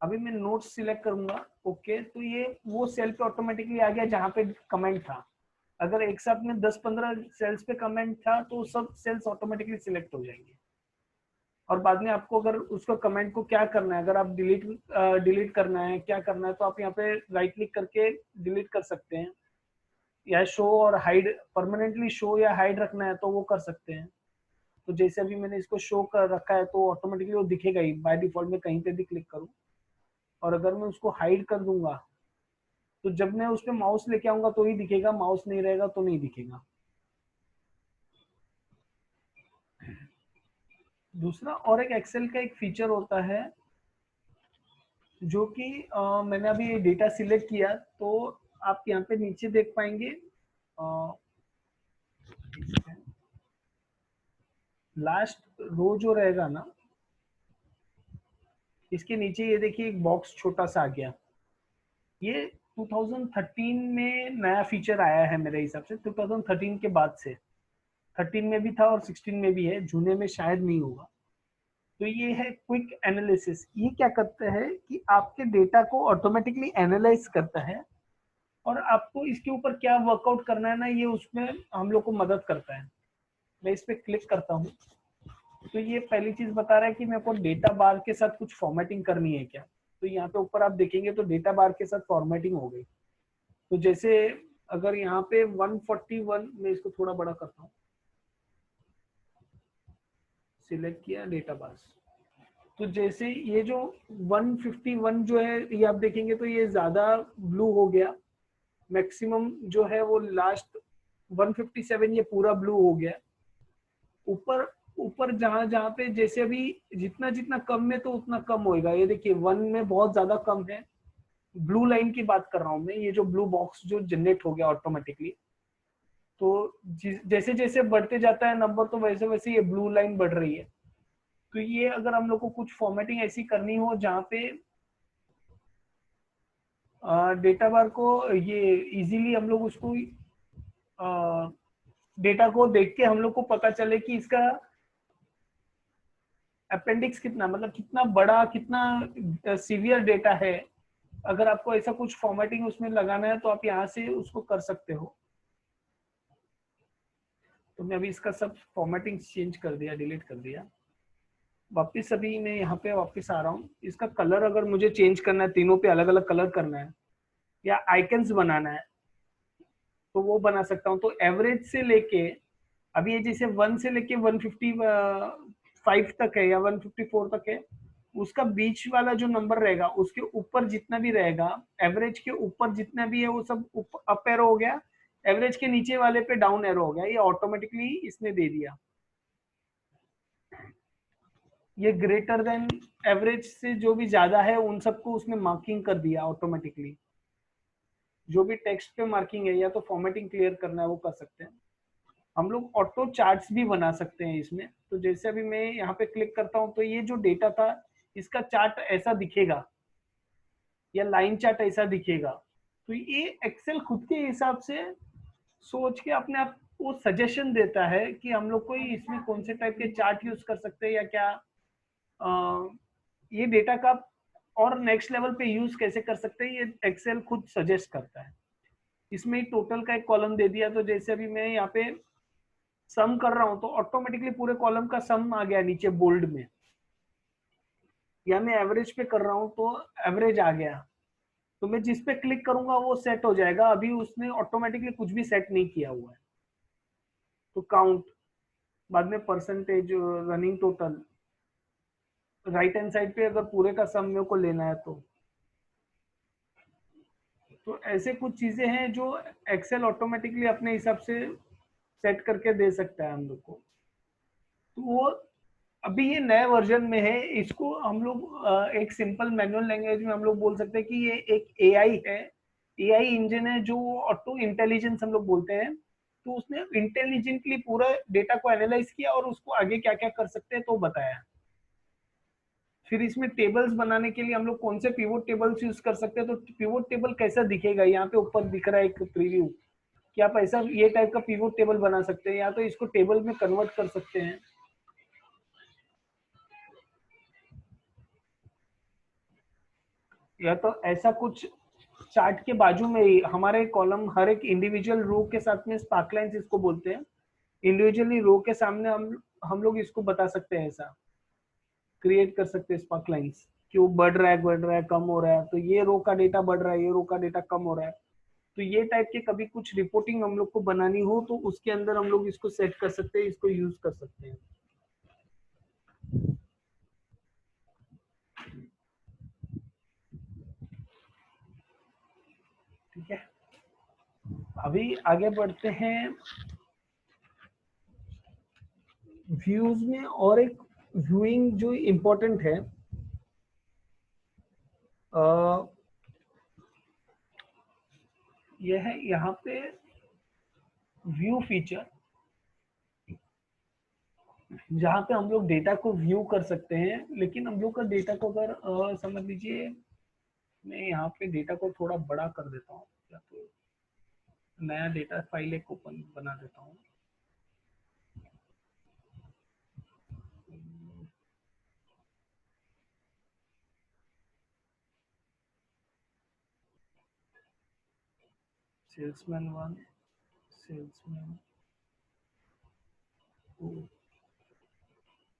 अभी मैं नोट्स सिलेक्ट करूंगा, ओके। तो ये वो सेल पे ऑटोमेटिकली आ गया जहाँ पे कमेंट था। अगर एक साथ में 10-15 सेल्स पे कमेंट था तो सब सेल्स ऑटोमेटिकली सिलेक्ट हो जाएंगे। और बाद में आपको अगर उसको कमेंट को क्या करना है, अगर आप डिलीट करना है, क्या करना है, तो आप यहाँ पे राइट क्लिक करके डिलीट कर सकते हैं, या शो और हाइड, परमानेंटली शो या हाइड रखना है तो वो कर सकते हैं। तो जैसे अभी मैंने इसको शो कर रखा है तो ऑटोमेटिकली वो दिखेगा ही बाय डिफॉल्ट में, कहीं पे भी क्लिक करूँ। और अगर मैं उसको हाइड कर दूंगा तो जब मैं उस पर माउस लेके आऊंगा तो ही दिखेगा, माउस नहीं रहेगा तो नहीं दिखेगा। दूसरा और एक एक्सेल का एक फीचर होता है जो कि मैंने अभी डेटा सिलेक्ट किया, तो आप यहाँ पे नीचे देख पाएंगे लास्ट रो जो रहेगा ना, इसके नीचे ये देखिए एक बॉक्स छोटा सा आ गया। ये 2013 में नया फीचर आया है मेरे हिसाब से, 2013 के बाद से। 13 में भी था और 16 में भी है, जूने में शायद नहीं होगा। तो ये है क्विक एनालिसिस। ये क्या करता है कि आपके डेटा को ऑटोमेटिकली एनालाइज करता है और आपको इसके ऊपर क्या वर्कआउट करना है ना, ये उसमें हम लोग को मदद करता है। मैं इस पर क्लिक करता हूँ तो ये पहली चीज बता रहा है कि मेरे को डेटा बार के साथ कुछ फॉर्मेटिंग करनी है क्या। तो यहाँ पे ऊपर आप देखेंगे तो डेटा बार के साथ फॉर्मेटिंग हो गई। तो जैसे अगर यहाँ पे 141, मैं इसको थोड़ा बड़ा करता हूँ, सिलेक्ट किया डेटा बार, तो जैसे ये जो 151 जो है, ये आप देखेंगे तो ये ज्यादा ब्लू हो गया। मैक्सिमम जो है वो लास्ट 157, ये पूरा ब्लू हो गया। ऊपर ऊपर जहां जहां पे जैसे अभी जितना जितना कम में तो उतना कम होएगा। ये देखिए 1 में बहुत ज्यादा कम है। ब्लू लाइन की बात कर रहा हूं मैं, ये जो ब्लू बॉक्स जो जनरेट हो गया ऑटोमेटिकली। तो जैसे जैसे बढ़ते जाता है नंबर, तो वैसे वैसे ये ब्लू लाइन बढ़ रही है। तो ये अगर हम लोग को कुछ फॉर्मेटिंग ऐसी करनी हो जहाँ पे डेटा बार को ये इजीली हम लोग उसको डेटा को देख के हम लोग को पता चले कि इसका अपेंडिक्स कितना, मतलब कितना बड़ा, कितना सीवियर डेटा है। अगर आपको ऐसा कुछ फॉर्मेटिंग उसमें लगाना है तो आप यहाँ से उसको कर सकते हो। तो मैं अभी इसका सब फॉर्मेटिंग चेंज कर दिया, डिलीट कर दिया। वापिस अभी मैं यहाँ पे वापिस आ रहा हूँ। इसका कलर अगर मुझे चेंज करना है, तीनों पे अलग अलग कलर करना है या आइकन्स बनाना है तो वो बना सकता हूँ। तो एवरेज से लेके अभी ये जैसे 1 से लेके 155 तक है या 154 तक है, उसका बीच वाला जो नंबर रहेगा उसके ऊपर जितना भी रहेगा, एवरेज के ऊपर जितना भी है वो सब अप एरो हो गया, एवरेज के नीचे वाले पे डाउन एरो हो गया। ये ऑटोमेटिकली इसने दे दिया। ये ग्रेटर देन एवरेज से जो भी ज्यादा है उन सबको उसने मार्किंग कर दिया ऑटोमेटिकली। जो भी टेक्स्ट पे मार्किंग है या तो फॉर्मेटिंग क्लियर करना है वो कर सकते हैं। हम लोग ऑटो चार्ट्स भी बना सकते हैं इसमें। तो जैसे अभी मैं यहाँ पे क्लिक करता हूँ तो ये जो डेटा था इसका चार्ट ऐसा दिखेगा या लाइन चार्ट ऐसा दिखेगा। तो ये एक्सेल खुद के हिसाब से सोच के अपने आप वो सजेशन देता है कि हम लोग को इसमें कौन से टाइप के चार्ट यूज कर सकते हैं या क्या ये डेटा का और नेक्स्ट लेवल पे यूज कैसे कर सकते हैं, ये एक्सेल खुद सजेस्ट करता है। इसमें टोटल का एक कॉलम दे दिया। तो जैसे अभी मैं यहाँ पे सम कर रहा हूं तो ऑटोमेटिकली पूरे कॉलम का सम आ गया नीचे बोल्ड में। या मैं एवरेज पे कर रहा हूं तो एवरेज आ गया। तो मैं जिस पे क्लिक करूंगा वो सेट हो जाएगा। अभी उसने ऑटोमेटिकली कुछ भी सेट नहीं किया हुआ है। तो काउंट, बाद में percentage, running total, right hand side पे अगर पूरे का सम मेरे को लेना है तो ऐसे कुछ चीजें हैं जो एक्सेल ऑटोमेटिकली अपने हिसाब से सेट करके दे सकता है हम लोग को। तो वो अभी ये नए वर्जन में है। इसको हम लोग एक सिंपल मैनुअल लैंग्वेज में हम लोग बोल सकते हैं कि ये एक एआई है, एआई इंजन है जो ऑटो इंटेलिजेंस हम लोग बोलते हैं। तो उसने इंटेलिजेंटली पूरा डेटा को एनालाइज किया और उसको आगे क्या क्या कर सकते हैं तो बताया। फिर इसमें टेबल्स बनाने के लिए हम लोग कौन से पिवोट टेबल्स यूज कर सकते हैं। तो पिवोट टेबल कैसा दिखेगा, यहाँ पे ऊपर दिख रहा है एक प्रीव्यू कि आप ऐसा ये टाइप का पिवोट टेबल बना सकते हैं या तो इसको टेबल में कन्वर्ट कर सकते हैं। या तो ऐसा कुछ चार्ट के बाजू में ही हमारे कॉलम हर एक इंडिविजुअल रो के साथ में स्पार्कलाइंस इसको बोलते हैं। इंडिविजुअली रो के सामने हम लोग इसको बता सकते हैं, ऐसा क्रिएट कर सकते हैं स्पार्कलाइंस कि वो बढ़ रहा है कम हो रहा है। तो ये रो का डेटा बढ़ रहा है, ये रो का डेटा कम हो रहा है। तो ये टाइप के कभी कुछ रिपोर्टिंग हम लोग को बनानी हो तो उसके अंदर हम लोग इसको सेट कर सकते हैं, इसको यूज कर सकते हैं। ठीक है, अभी आगे बढ़ते हैं व्यूज में। और एक व्यूइंग जो इम्पोर्टेंट है, यह है यहाँ पे व्यू फीचर, जहाँ पे हम लोग डेटा को व्यू कर सकते हैं। लेकिन हम लोग का डेटा को अगर समझ लीजिए, मैं यहाँ पे डेटा को थोड़ा बड़ा कर देता हूँ, या तो नया डेटा फाइल एक ओपन बना देता हूँ। सेल्समैन 1, सेल्समैन 2,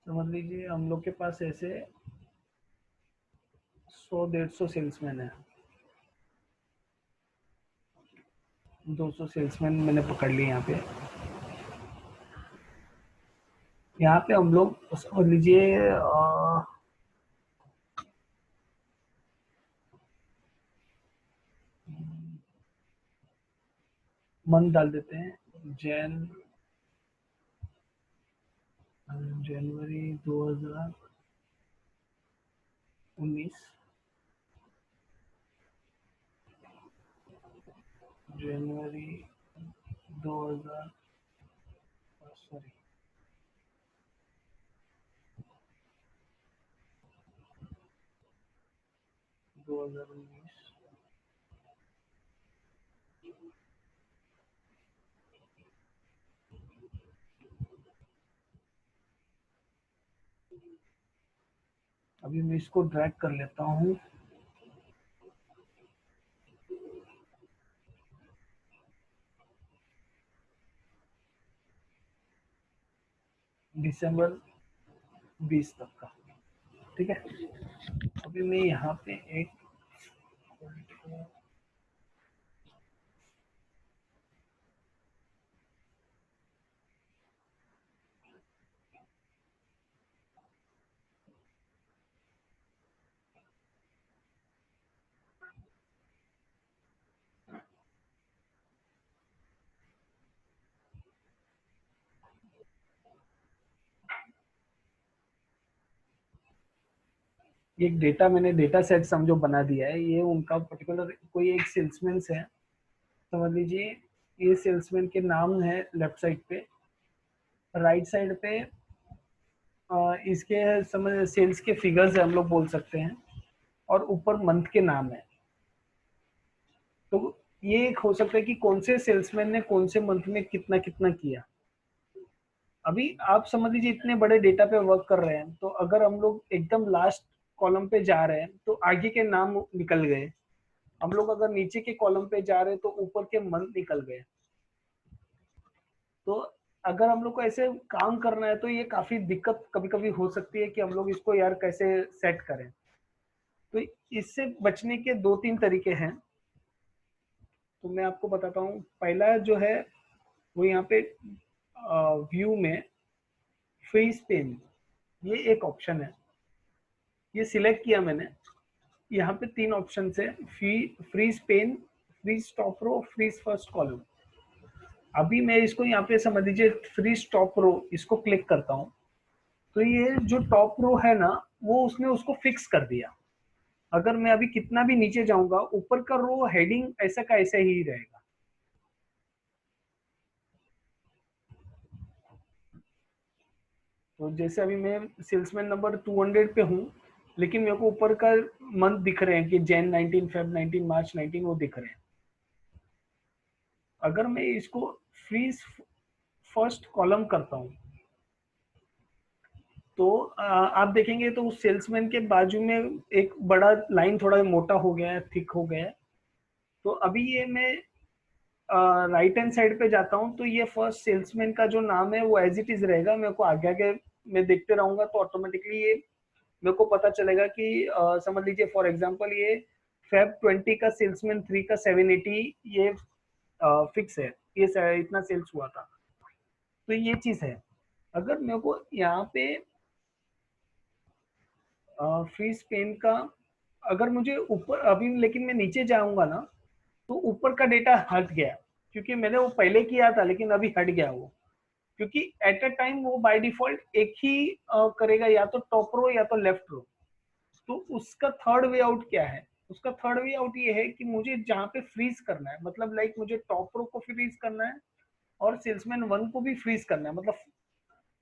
समझ लीजिए हम लोग के पास ऐसे 100-150 सेल्समैन है, 200 सेल्समैन मैंने पकड़ लिए यहाँ पे। यहाँ पे हम लोग समझ लीजिए मंथ डाल देते हैं, जनवरी 2019, जनवरी 2000 सॉरी 2019, अभी मैं इसको ड्रैग कर लेता हूँ। दिसंबर 20 तक का, ठीक है। अभी मैं यहाँ पे एक डेटा, मैंने डेटा सेट समझो बना दिया है। ये उनका पर्टिकुलर कोई एक सेल्समैन है, समझ लीजिए ये सेल्समैन के नाम है लेफ्ट साइड पे, राइट साइड पे इसके समझ सेल्स के फिगर्स है हम लोग बोल सकते हैं, और ऊपर मंथ के नाम है। तो ये एक हो सकता है कि कौन से सेल्समैन ने कौन से मंथ में कितना कितना किया। अभी आप समझ लीजिए इतने बड़े डेटा पे वर्क कर रहे हैं, तो अगर हम लोग एकदम लास्ट कॉलम पे जा रहे हैं तो आगे के नाम निकल गए, हम लोग अगर नीचे के कॉलम पे जा रहे हैं तो ऊपर के मंथ निकल गए। तो अगर हम लोग को ऐसे काम करना है तो ये काफी दिक्कत कभी कभी हो सकती है कि हम लोग इसको यार कैसे सेट करें। तो इससे बचने के 2-3 तरीके हैं, तो मैं आपको बताता हूँ। पहला जो है वो यहाँ पे व्यू में फ्रीज पेन, ये एक ऑप्शन है, ये सिलेक्ट किया मैंने। यहाँ पे 3 ऑप्शन है, freeze pane, freeze top row, freeze first column. अभी मैं इसको यहाँ पे समझ लीजिए फ्रीज टॉप रो इसको क्लिक करता हूँ, तो ये जो टॉप रो है ना वो उसने उसको फिक्स कर दिया। अगर मैं अभी कितना भी नीचे जाऊंगा ऊपर का रो हेडिंग ऐसा का ऐसा ही रहेगा। तो जैसे अभी मैं सेल्समैन नंबर 200 पे हूँ, लेकिन मेरे को ऊपर का मंथ दिख रहे हैं कि जैन 19, फेब 19, मार्च 19 वो दिख रहे हैं। अगर मैं इसको फ्रीज फर्स्ट कॉलम करता हूँ तो आप देखेंगे तो उस सेल्समैन के बाजू में एक बड़ा लाइन थोड़ा मोटा हो गया है, थिक हो गया है। तो अभी ये मैं राइट हैंड साइड पे जाता हूँ तो ये फर्स्ट सेल्समैन का जो नाम है वो एज इट इज रहेगा। मेरे को आगे आगे मैं देखते रहूंगा तो ऑटोमेटिकली ये मेरे को पता चलेगा कि समझ लीजिए फॉर एग्जांपल ये फेब 20 का सेल्समैन 3 का 780 ये फिक्स है, ये इतना सेल्स हुआ था। तो ये चीज है। अगर मेरे को यहाँ पे फ्रीज पेन का, अगर मुझे ऊपर अभी लेकिन मैं नीचे जाऊंगा ना तो ऊपर का डेटा हट गया, क्योंकि मैंने वो पहले किया था लेकिन अभी हट गया वो। क्योंकि एट अ टाइम वो बाय डिफॉल्ट एक ही करेगा, या तो टॉप रो या तो लेफ्ट रो। तो उसका थर्ड वे आउट क्या है? उसका थर्ड वे आउट ये है कि मुझे जहाँ पे फ्रीज करना है, मतलब लाइक मुझे टॉप रो को फ्रीज करना है और सेल्समैन 1 को भी फ्रीज करना है, मतलब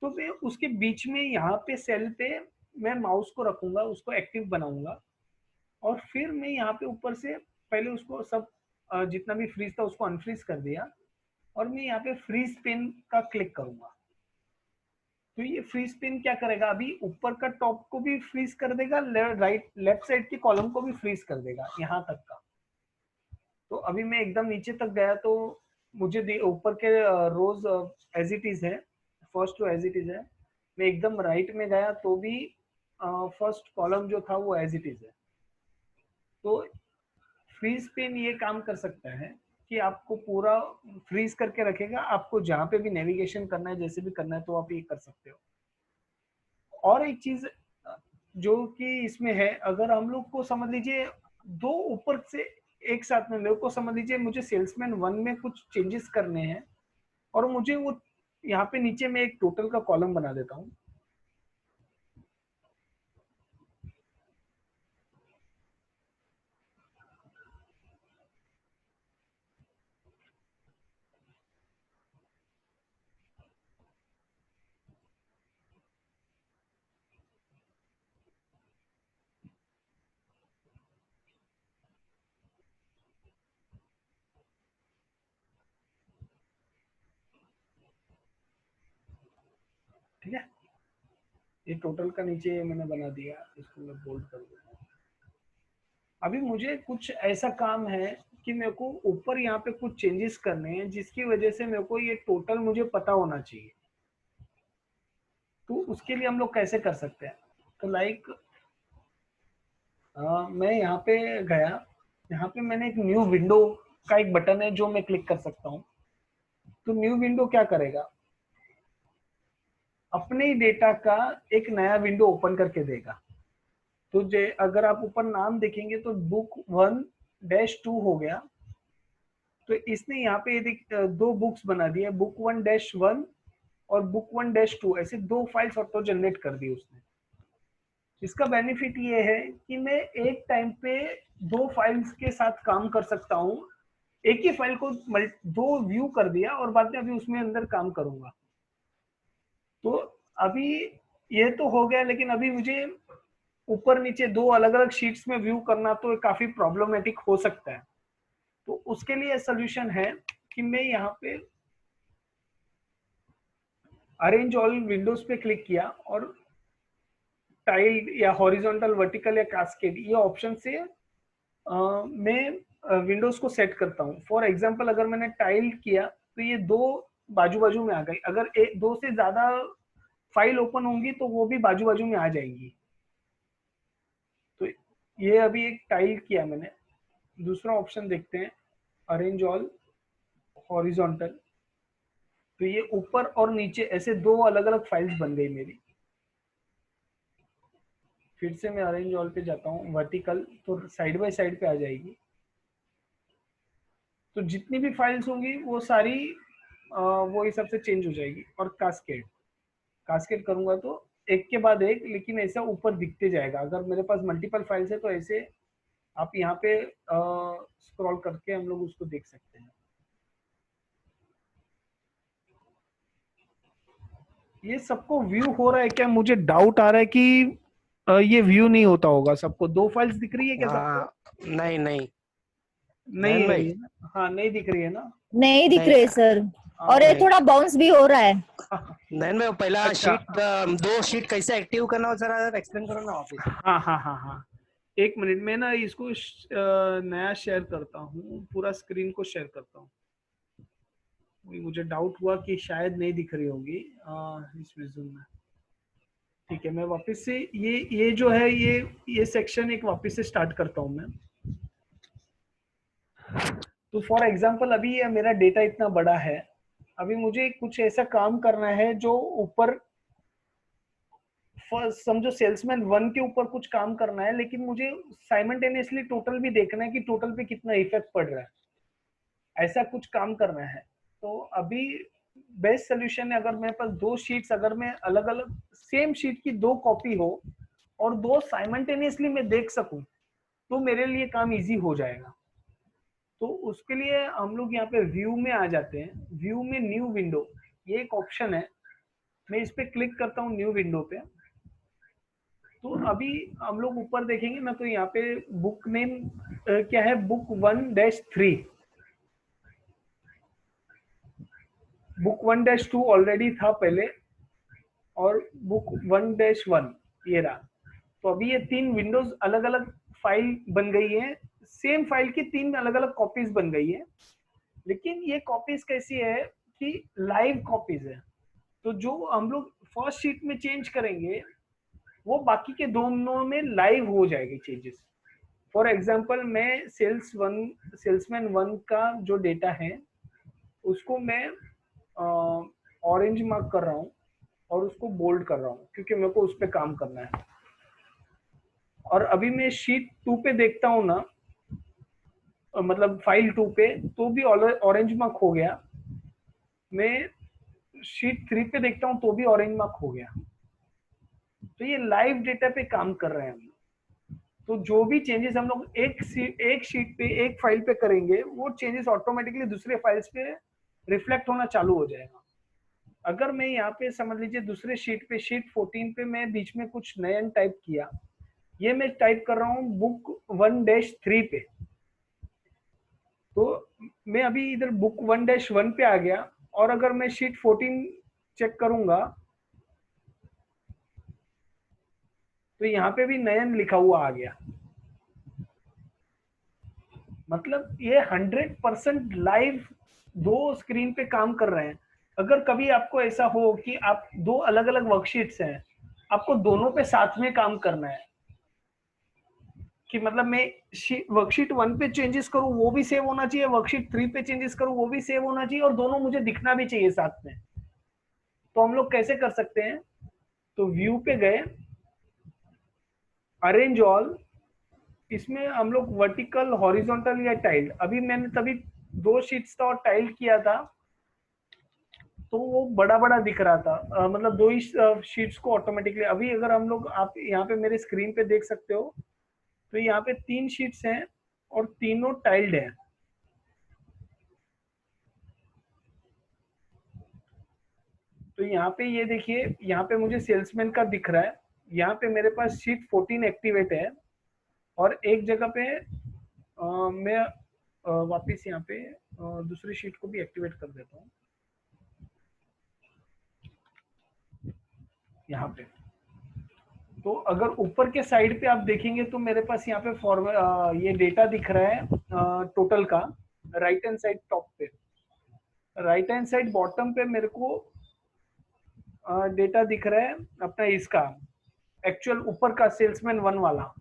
तो मैं उसके बीच में यहाँ पे सेल पे मैं माउस को रखूंगा, उसको एक्टिव बनाऊंगा, और फिर मैं यहाँ पे ऊपर से पहले उसको सब जितना भी फ्रीज था उसको अनफ्रीज कर दिया, और मैं यहाँ पे फ्रीज पेन का क्लिक करूंगा। तो ये फ्रीज पेन क्या करेगा, अभी ऊपर का टॉप को भी फ्रीज कर देगा, लेफ्ट साइड के कॉलम को भी फ्रीज कर देगा यहाँ तक का। तो अभी मैं एकदम नीचे तक गया तो मुझे ऊपर के रोज एज इट इज है, first row as it is है। मैं एकदम राइट में गया तो भी फर्स्ट कॉलम जो था वो एज इट इज है। तो फ्रीज पेन ये काम कर सकता है कि आपको पूरा फ्रीज करके रखेगा, आपको जहां पे भी नेविगेशन करना है, जैसे भी करना है, तो आप ये कर सकते हो। और एक चीज जो कि इसमें है, अगर हम लोग को समझ लीजिए दो ऊपर से एक साथ में, मेरे को समझ लीजिए मुझे सेल्समैन 1 में कुछ चेंजेस करने हैं, और मुझे वो यहाँ पे नीचे में एक टोटल का कॉलम बना देता हूँ। ठीक है, ये टोटल का नीचे मैंने बना दिया, इसको मैं बोल्ड कर दूंगा। अभी मुझे कुछ ऐसा काम है कि मेरे को ऊपर यहाँ पे कुछ चेंजेस करने हैं, जिसकी वजह से मेरे को ये टोटल मुझे पता होना चाहिए। तो उसके लिए हम लोग कैसे कर सकते हैं? तो लाइक मैं यहाँ पे गया, यहाँ पे मैंने एक न्यू विंडो का एक बटन है जो मैं क्लिक कर सकता हूँ। तो न्यू विंडो क्या करेगा, अपने ही डेटा का एक नया विंडो ओपन करके देगा। तो अगर आप ऊपर नाम देखेंगे तो बुक 1-2 हो गया। तो इसने यहाँ पे दो बुक्स बना दिए, बुक 1-1 और बुक 1-2, ऐसे दो फाइल्स ऑटो जनरेट कर दी उसने। इसका बेनिफिट ये है कि मैं एक टाइम पे दो फाइल्स के साथ काम कर सकता हूँ। एक ही फाइल को दो व्यू कर दिया और बाद में अभी उसमें अंदर काम करूंगा। तो अभी ये तो हो गया, लेकिन अभी मुझे ऊपर नीचे दो अलग अलग शीट्स में व्यू करना तो काफी प्रॉब्लमेटिक हो सकता है। तो उसके लिए सोल्यूशन है कि मैं यहाँ पे अरेंज ऑल विंडोज पे क्लिक किया और टाइल्ड या हॉरिजॉन्टल, वर्टिकल या कास्केड, ये ऑप्शन से मैं विंडोज को सेट करता हूँ। फॉर एग्जांपल अगर मैंने टाइल्ड किया तो ये दो बाजू बाजू में आ गई, अगर दो से ज्यादा फाइल ओपन होंगी तो वो भी बाजू बाजू में आ जाएंगी। तो ये अभी एक टाइल किया मैंने। दूसरा ऑप्शन देखते हैं, अरेंज ऑल हॉरिजॉन्टल। तो ये ऊपर और नीचे ऐसे दो अलग अलग फाइल्स बन गई मेरी। फिर से मैं अरेंज ऑल पे जाता हूँ, वर्टिकल, तो साइड बाय साइड पे आ जाएगी। तो जितनी भी फाइल्स होंगी वो सारी वो हिसाब से चेंज हो जाएगी। और कास्केड, कास्केड करूंगा तो एक के बाद एक, लेकिन ऐसा ऊपर दिखते जाएगा। अगर मेरे पास मल्टीपल फाइल्स है तो ऐसे आप यहाँ पे स्क्रॉल करके हम लोग उसको देख सकते हैं। ये सबको व्यू हो रहा है क्या? मुझे डाउट आ रहा है कि ये व्यू नहीं होता होगा सबको। दो फाइल्स दिख रही है क्या सबको? नहीं नहीं नहीं है भाई। ये ना? हाँ, नहीं दिख रही है ना? नहीं दिख नहीं। रहे सर, हाँ, और ये नहीं। थोड़ा बाउंस भी हो रहा है। नैन भाई पहला अच्छा। शीट दो शीट कैसे एक्टिव करना हो जरा एक्सप्लेन करो ना वापस। हाँ हाँ हाँ हाँ, एक मिनट में ना इसको नया शेयर करता हूँ, पूरा स्क्रीन को शेयर करता हूँ। मुझे डाउट हुआ कि शायद नहीं दिख रही होगी इस रिज्यूम में। ठीक है, मैं वापस से ये जो है ये सेक्शन एक वापस से स्टार्ट करता हूँ मैं। तो फॉर एग्जांपल अभी ये मेरा डेटा इतना बड़ा है, अभी मुझे कुछ ऐसा काम करना है जो ऊपर, समझो सेल्समैन 1 के ऊपर कुछ काम करना है, लेकिन मुझे साइमल्टेनियसली टोटल भी देखना है कि टोटल पे कितना इफेक्ट पड़ रहा है। ऐसा कुछ काम करना है। तो अभी बेस्ट सोल्यूशन है अगर मेरे पास दो शीट्स, अगर मैं अलग अलग सेम शीट की दो कॉपी हो और दो साइमल्टेनियसली मैं देख सकूं तो मेरे लिए काम इजी हो जाएगा। तो उसके लिए हम लोग यहाँ पे व्यू में आ जाते हैं। व्यू में न्यू विंडो, ये एक ऑप्शन है, मैं इस पे क्लिक करता हूँ न्यू विंडो पे। तो अभी हम लोग ऊपर देखेंगे ना, तो यहाँ पे बुक नेम क्या है, बुक 1-3। बुक 1-2 ऑलरेडी था पहले, और बुक 1-1 ये रहा। तो अभी ये तीन विंडोज अलग अलग फाइल बन गई है, सेम फाइल की तीन अलग अलग कॉपीज बन गई है। लेकिन ये कॉपीज कैसी है कि लाइव कॉपीज है, तो जो हम लोग फर्स्ट शीट में चेंज करेंगे वो बाकी के दोनों में लाइव हो जाएगी चेंजेस। फॉर एग्जांपल मैं सेल्समैन 1 का जो डेटा है उसको मैं ऑरेंज मार्क कर रहा हूँ और उसको बोल्ड कर रहा हूँ क्योंकि मेरे को उस पर काम करना है। और अभी मैं शीट 2 पे देखता हूँ ना, मतलब फाइल 2 पे, तो भी ऑरेंज मार्क हो गया। मैं शीट 3 पे देखता हूँ तो भी ऑरेंज मार्क हो गया। तो ये लाइव डेटा पे काम कर रहे हैं हम। तो जो भी चेंजेस हम लोग एक शीट पे एक फाइल पे करेंगे वो चेंजेस ऑटोमेटिकली दूसरे फाइल्स पे रिफ्लेक्ट होना चालू हो जाएगा। अगर मैं यहाँ पे समझ लीजिए दूसरे शीट पे, शीट 14 पे मैं बीच में कुछ नया टाइप किया, ये मैं टाइप कर रहा हूँ बुक 1-3 पे, तो मैं अभी इधर बुक 1-1 पे आ गया। और अगर मैं शीट 14 चेक करूंगा तो यहाँ पे भी नयन लिखा हुआ आ गया। मतलब ये 100% लाइव दो स्क्रीन पे काम कर रहे हैं। अगर कभी आपको ऐसा हो कि आप दो अलग अलग वर्कशीट्स हैं, आपको दोनों पे साथ में काम करना है, कि मतलब मैं वर्कशीट 1 पे चेंजेस करूं वो भी सेव होना चाहिए, वर्कशीट 3 पे चेंजेस करूं वो भी सेव होना चाहिए, और दोनों मुझे दिखना भी चाहिए साथ में। तो हम लोग कैसे कर सकते हैं, तो व्यू पे गए, अरेंज ऑल, इसमें हम लोग वर्टिकल, हॉरिजॉन्टल या टाइल्ड, अभी मैंने तभी दो शीट्स था और टाइल्ड किया था तो वो बड़ा बड़ा दिख रहा था, मतलब दो ही शीट्स को ऑटोमेटिकली। अभी अगर हम लोग, आप यहाँ पे मेरे स्क्रीन पे देख सकते हो, तो यहाँ पे 3 शीट्स हैं और तीनों टाइल्ड हैं। तो यहाँ पे ये देखिए, यहाँ पे मुझे सेल्समैन का दिख रहा है, यहाँ पे मेरे पास शीट 14 एक्टिवेट है, और एक जगह पे मैं वापिस यहाँ पे दूसरी शीट को भी एक्टिवेट कर देता हूँ यहाँ पे। तो अगर ऊपर के साइड पे आप देखेंगे तो मेरे पास यहाँ पे ये डेटा दिख रहा है टोटल का, राइट हैंड साइड टॉप पे। राइट हैंड साइड बॉटम पे मेरे को डेटा दिख रहा है अपना इसका एक्चुअल ऊपर का सेल्समैन 1 वाला,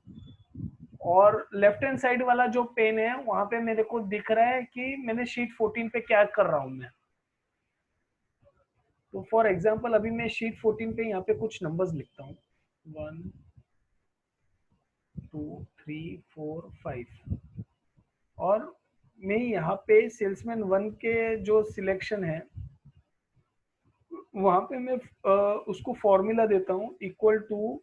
और लेफ्ट हैंड साइड वाला जो पेन है वहां पे मेरे को दिख रहा है कि मैंने शीट 14 पे क्या कर रहा हूं मैं। तो फॉर एग्जांपल अभी मैं शीट 14 पे यहाँ पे कुछ नंबर्स लिखता हूँ, 1 2 3 4 5, और मैं यहाँ पे सेल्समैन 1 के जो सिलेक्शन है वहां पे मैं उसको फॉर्मूला देता हूँ, इक्वल टू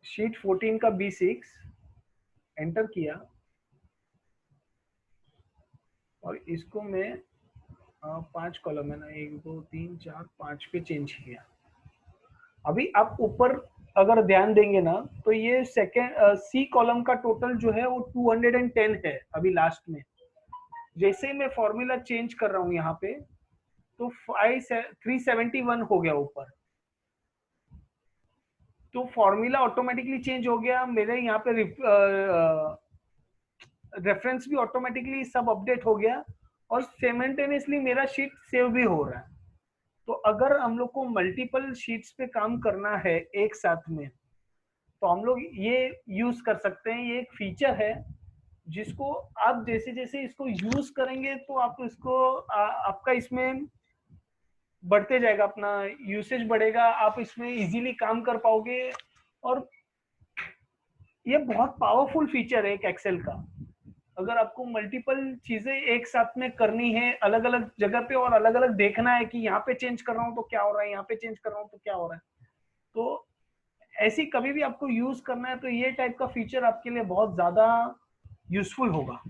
शीट 14 का B6, एंटर किया, और इसको मैं 5 कॉलम है ना, 1 2 3 4 5 पे चेंज किया। अभी आप ऊपर अगर ध्यान देंगे ना तो ये सेकेंड सी कॉलम का टोटल जो है वो 210 है अभी लास्ट में। जैसे ही मैं फॉर्मूला चेंज कर रहा हूँ यहाँ पे तो 371 हो गया ऊपर, तो फॉर्मूला ऑटोमेटिकली चेंज हो गया मेरे यहाँ पे। रेफरेंस भी ऑटोमेटिकली सब अपडेट हो गया, और साइमल्टेनियसली मेरा शीट सेव भी हो रहा है। तो अगर हम लोग को मल्टीपल शीट्स पे काम करना है एक साथ में, तो हम लोग ये यूज कर सकते हैं। ये एक फीचर है जिसको आप जैसे जैसे इसको यूज करेंगे तो आप इसको आपका इसमें बढ़ते जाएगा, अपना यूसेज बढ़ेगा, आप इसमें इजीली काम कर पाओगे। और ये बहुत पावरफुल फीचर है एक एक्सेल का। अगर आपको मल्टीपल चीजें एक साथ में करनी है अलग अलग जगह पे और अलग अलग देखना है कि यहाँ पे चेंज कर रहा हूँ तो क्या हो रहा है, यहाँ पे चेंज कर रहा हूँ तो क्या हो रहा है, तो ऐसी कभी भी आपको यूज करना है तो ये टाइप का फीचर आपके लिए बहुत ज्यादा यूजफुल होगा।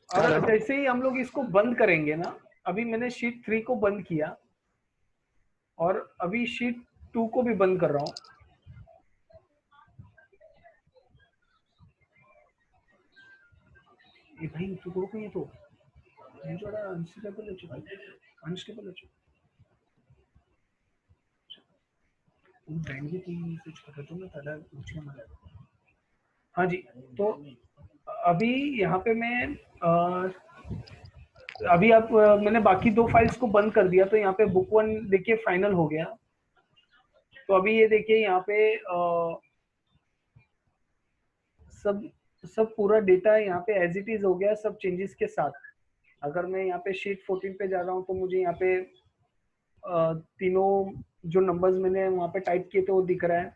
और जैसे ही हम लोग इसको बंद करेंगे ना, अभी मैंने शीट 3 को बंद किया और अभी शीट 2 को भी बंद कर रहा हूँ। ये भाई तू को ये तो जोड़ा अनस्टेबल है, अनस्टेबल है बैंड की कुछ पता तो मैं तड़ा पूछने वाला। हाँ जी, तो अभी यहाँ पे मैं अभी आप मैंने बाकी 2 फाइल्स को बंद कर दिया तो यहाँ पे बुक 1 देखिए फाइनल हो गया। तो अभी ये देखिए यहाँ पे सब पूरा डेटा यहाँ पे एज इट इज हो गया सब चेंजेस के साथ। अगर मैं यहाँ पे शीट 14 पे जा रहा हूँ तो मुझे यहाँ पे तीनों जो नंबर्स मैंने वहाँ पे टाइप किए थे वो दिख रहा है।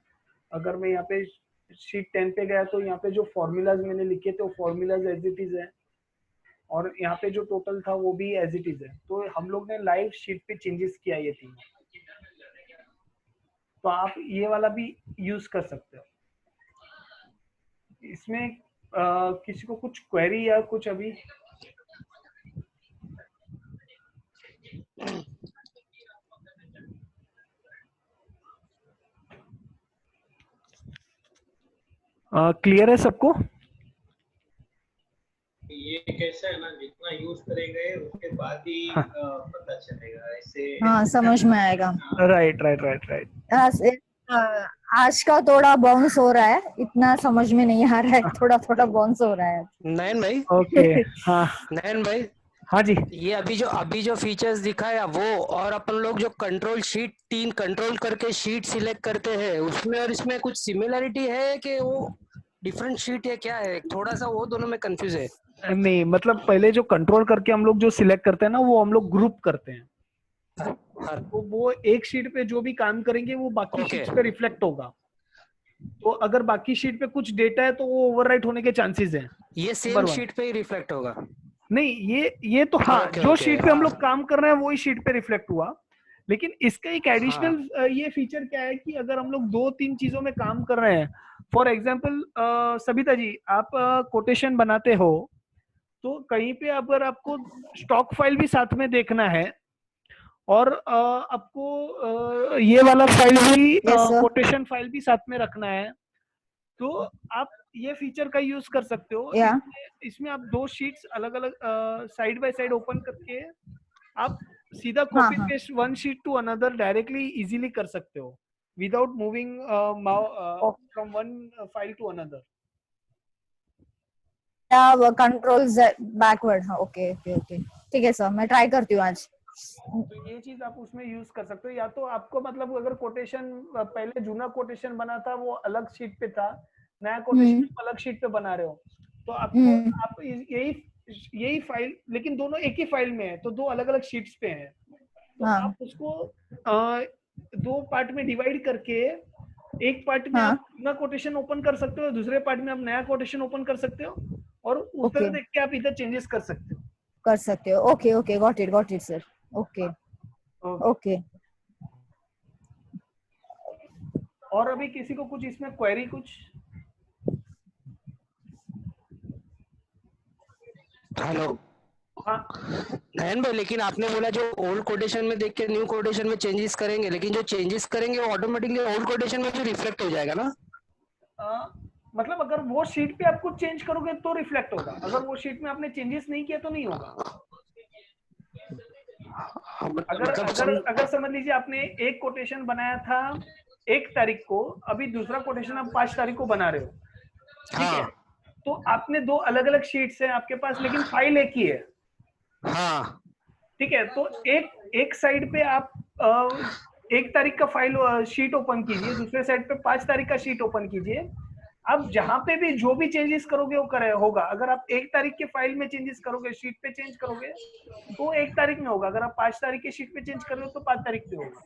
अगर मैं यहाँ पे शीट 10 पे गया तो यहाँ पे जो फॉर्मूलाज मैंने लिखे थे वो फॉर्मूलाज एज इट इज है और यहाँ पे जो टोटल था वो भी एज इट इज है। तो हम लोग ने लाइव शीट पे चेंजेस किया ये तीन, तो आप ये वाला भी यूज कर सकते हो। इसमें किसी को कुछ क्वेरी या कुछ अभी? क्लियर है सबको? ये कैसा है ना, जितना यूज करेंगे उसके बाद ही हाँ। पता चलेगा ऐसे। हाँ समझ में आएगा। Right right right right. आज का थोड़ा बाउंस हो रहा है, इतना समझ में नहीं आ रहा है, थोड़ा थोड़ा बाउंस हो रहा है। नयन भाई, ओके हाँ नयन भाई, हाँ जी, ये अभी जो फीचर्स दिखाया वो, और अपन लोग जो कंट्रोल शीट 3 कंट्रोल करके शीट सिलेक्ट करते हैं उसमें और इसमें कुछ सिमिलरिटी है कि वो डिफरेंट शीट है, क्या है? थोड़ा सा वो दोनों में कंफ्यूज है। नहीं मतलब पहले जो कंट्रोल करके हम लोग जो सिलेक्ट करते हैं ना वो हम लोग ग्रुप करते हैं। हाँ, तो वो एक शीट पे जो भी काम करेंगे वो बाकी Okay. शीट्स पे रिफ्लेक्ट होगा। तो अगर बाकी शीट पे कुछ डेटा है तो वो ओवरराइट होने के चांसेस हैं। ये सेम बराबर। शीट पे ही रिफ्लेक्ट होगा। नहीं ये तो हाँ Okay, जो okay, शीट पे हम हाँ। लोग काम कर रहे हैं वही शीट पे रिफ्लेक्ट हुआ। लेकिन इसका एक एडिशनल ये फीचर क्या है कि अगर हम लोग 2-3 चीजों में काम कर रहे हैं, फॉर एग्जाम्पल सबिता जी आप कोटेशन बनाते हो तो कहीं पे अगर आपको स्टॉक फाइल भी साथ में देखना है और आपको ये वाला फाइल भी Yes, sir. कोटेशन फाइल भी साथ में रखना है तो आप ये फीचर का यूज कर सकते हो। Yeah. इसमें आप 2 शीट्स अलग अलग साइड बाय साइड ओपन करके आप सीधा हाँ, कॉपी हाँ। Paste one sheet to another directly easily कर सकते हो without moving from one file to another. Controls backward. हाँ ओके ओके ओके ठीक है सर, मैं ट्राई करती हूँ आज। तो ये चीज आप उसमें यूज कर सकते हो। या तो आपको मतलब अगर कोटेशन पहले जूना कोटेशन बना था वो अलग शीट पे था, नया कोटेशन अलग शीट पे बना रहे हो तो आपको आप यही फाइल लेकिन दोनों एक ही फाइल में है तो 2 अलग अलग शीट्स पे हैं। तो हाँ। आप उसको 2 पार्ट में डिवाइड करके एक पार्ट में हाँ। आप नया कोटेशन ओपन कर सकते हो, दूसरे पार्ट में आप नया कोटेशन ओपन कर सकते हो और उधर Okay. देख के आप इधर चेंजेस कर सकते हो। कर सकते हो। Okay okay got it sir. Okay okay. और अभी किसी को कुछ इसमें क्वेरी कुछ? हेलो हाँ नयन भाई, लेकिन आपने बोला जो ओल्ड कोटेशन में देख के न्यू कोटेशन में चेंजेस करेंगे, लेकिन जो चेंजेस करेंगे वो ऑटोमेटिकली ओल्ड कोटेशन में भी रिफ्लेक्ट हो जाएगा ना? मतलब अगर वो शीट पे आप कुछ चेंज करोगे तो रिफ्लेक्ट होगा, अगर वो शीट में आपने चेंजेस नहीं किया तो नहीं होगा। अगर समझ लीजिए आपने एक कोटेशन बनाया था 1 तारीख को, अभी दूसरा कोटेशन आप 5 तारीख को बना रहे हो, ठीक है? तो आपने 2 अलग अलग शीट्स हैं आपके पास लेकिन फाइल एक ही है। हाँ ठीक है, तो एक साइड पे आप 1 तारीख का फाइल शीट ओपन कीजिए, दूसरे साइड पे 5 तारीख का शीट ओपन कीजिए। आप जहां पे भी जो भी चेंजेस करोगे वो करे होगा। अगर आप 1 तारीख के फाइल में चेंजेस करोगे, शीट पे चेंज करोगे तो 1 तारीख में होगा। अगर आप 5 तारीख के शीट पे चेंज कर रहे हो तो 5 तारीख पे होगा।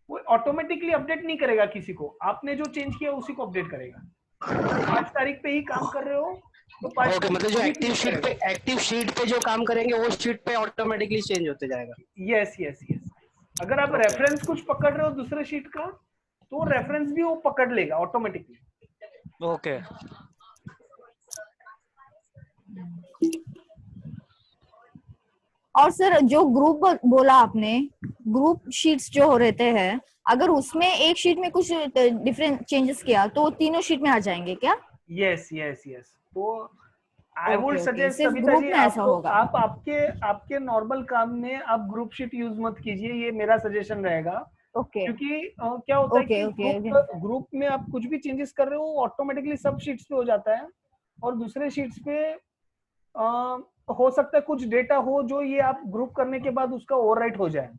वो ऑटोमेटिकली अपडेट नहीं करेगा किसी को, आपने जो चेंज किया उसी को अपडेट करेगा। 5 तारीख पे ही काम कर रहे हो तो 5 ओके, मतलब जो एक्टिव शीट पे जो काम करेंगे वो शीट पे ऑटोमेटिकली चेंज होते जाएगा। Yes yes yes. अगर आप रेफरेंस कुछ पकड़ रहे हो दूसरे शीट का तो रेफरेंस भी वो पकड़ लेगा ऑटोमेटिकली। ओके। और सर जो ग्रुप बोला आपने, ग्रुप शीट्स जो रहते हैं, अगर उसमें एक शीट में कुछ डिफरेंट चेंजेस किया तो वो तीनों शीट में आ जाएंगे क्या? Yes yes yes. तो आई वुड सजेस्ट सिर्फ सविता ग्रुप जी में ऐसा होगा। आप आपके नॉर्मल काम में आप ग्रुप शीट यूज मत कीजिए, ये मेरा सजेशन रहेगा। ओके क्योंकि क्या होता है कि ओके ग्रुप में आप कुछ भी चेंजेस कर रहे हो ऑटोमेटिकली सब शीट्स पे हो जाता है, और दूसरे शीट्स पे हो सकता है कुछ डेटा हो जो ये आप ग्रुप करने के बाद उसका ओवरराइट हो जाए।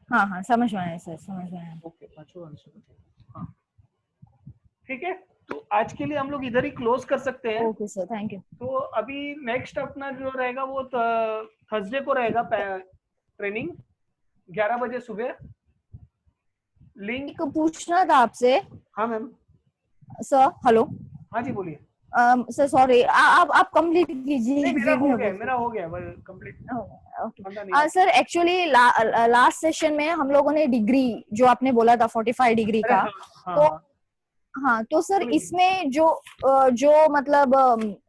हाँ हाँ समझ में आया सर, समझ में आया। ओके, हाँ ठीक है। तो आज के लिए हम लोग इधर ही क्लोज कर सकते हैं। Okay sir, thank you. तो अभी नेक्स्ट अपना जो रहेगा वो थर्सडे को रहेगा ट्रेनिंग 11 बजे सुबह। लिंक पूछना था आपसे। हाँ मैम। Sir hello. हाँ जी बोलिए। सर सॉरी, आप कंप्लीट कीजिए। मेरा हो गया complete. Okay sir, actually last session में हम लोगों ने डिग्री जो आपने बोला था 45 डिग्री का, तो हाँ तो सर इसमें जो मतलब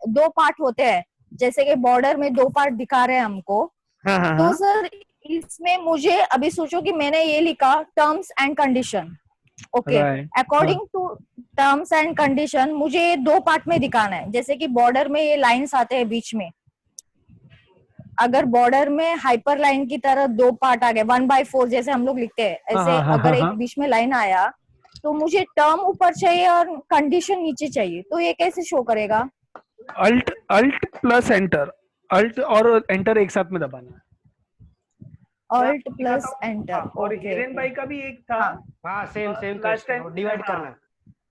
2 पार्ट होते हैं, जैसे कि बॉर्डर में 2 पार्ट दिखा रहे हैं हमको। तो सर इसमें मुझे अभी सोचो कि मैंने ये लिखा terms and condition. Okay, according to terms and condition मुझे 2 पार्ट में दिखाना है। जैसे कि बॉर्डर में ये लाइंस आते हैं बीच में, अगर बॉर्डर में हाइपर लाइन की तरह 2 पार्ट आ गए 1/4 जैसे हम लोग लिखते हैं, ऐसे अगर एक बीच में लाइन आया तो मुझे टर्म ऊपर चाहिए और कंडीशन नीचे चाहिए, तो ये कैसे शो करेगा? अल्ट प्लस एंटर, अल्ट और एंटर एक साथ में दबाना है। Alt plus enter. और हिरेन भाई का भी एक था। हाँ सेम लास्ट टाइम डिवाइड करना है।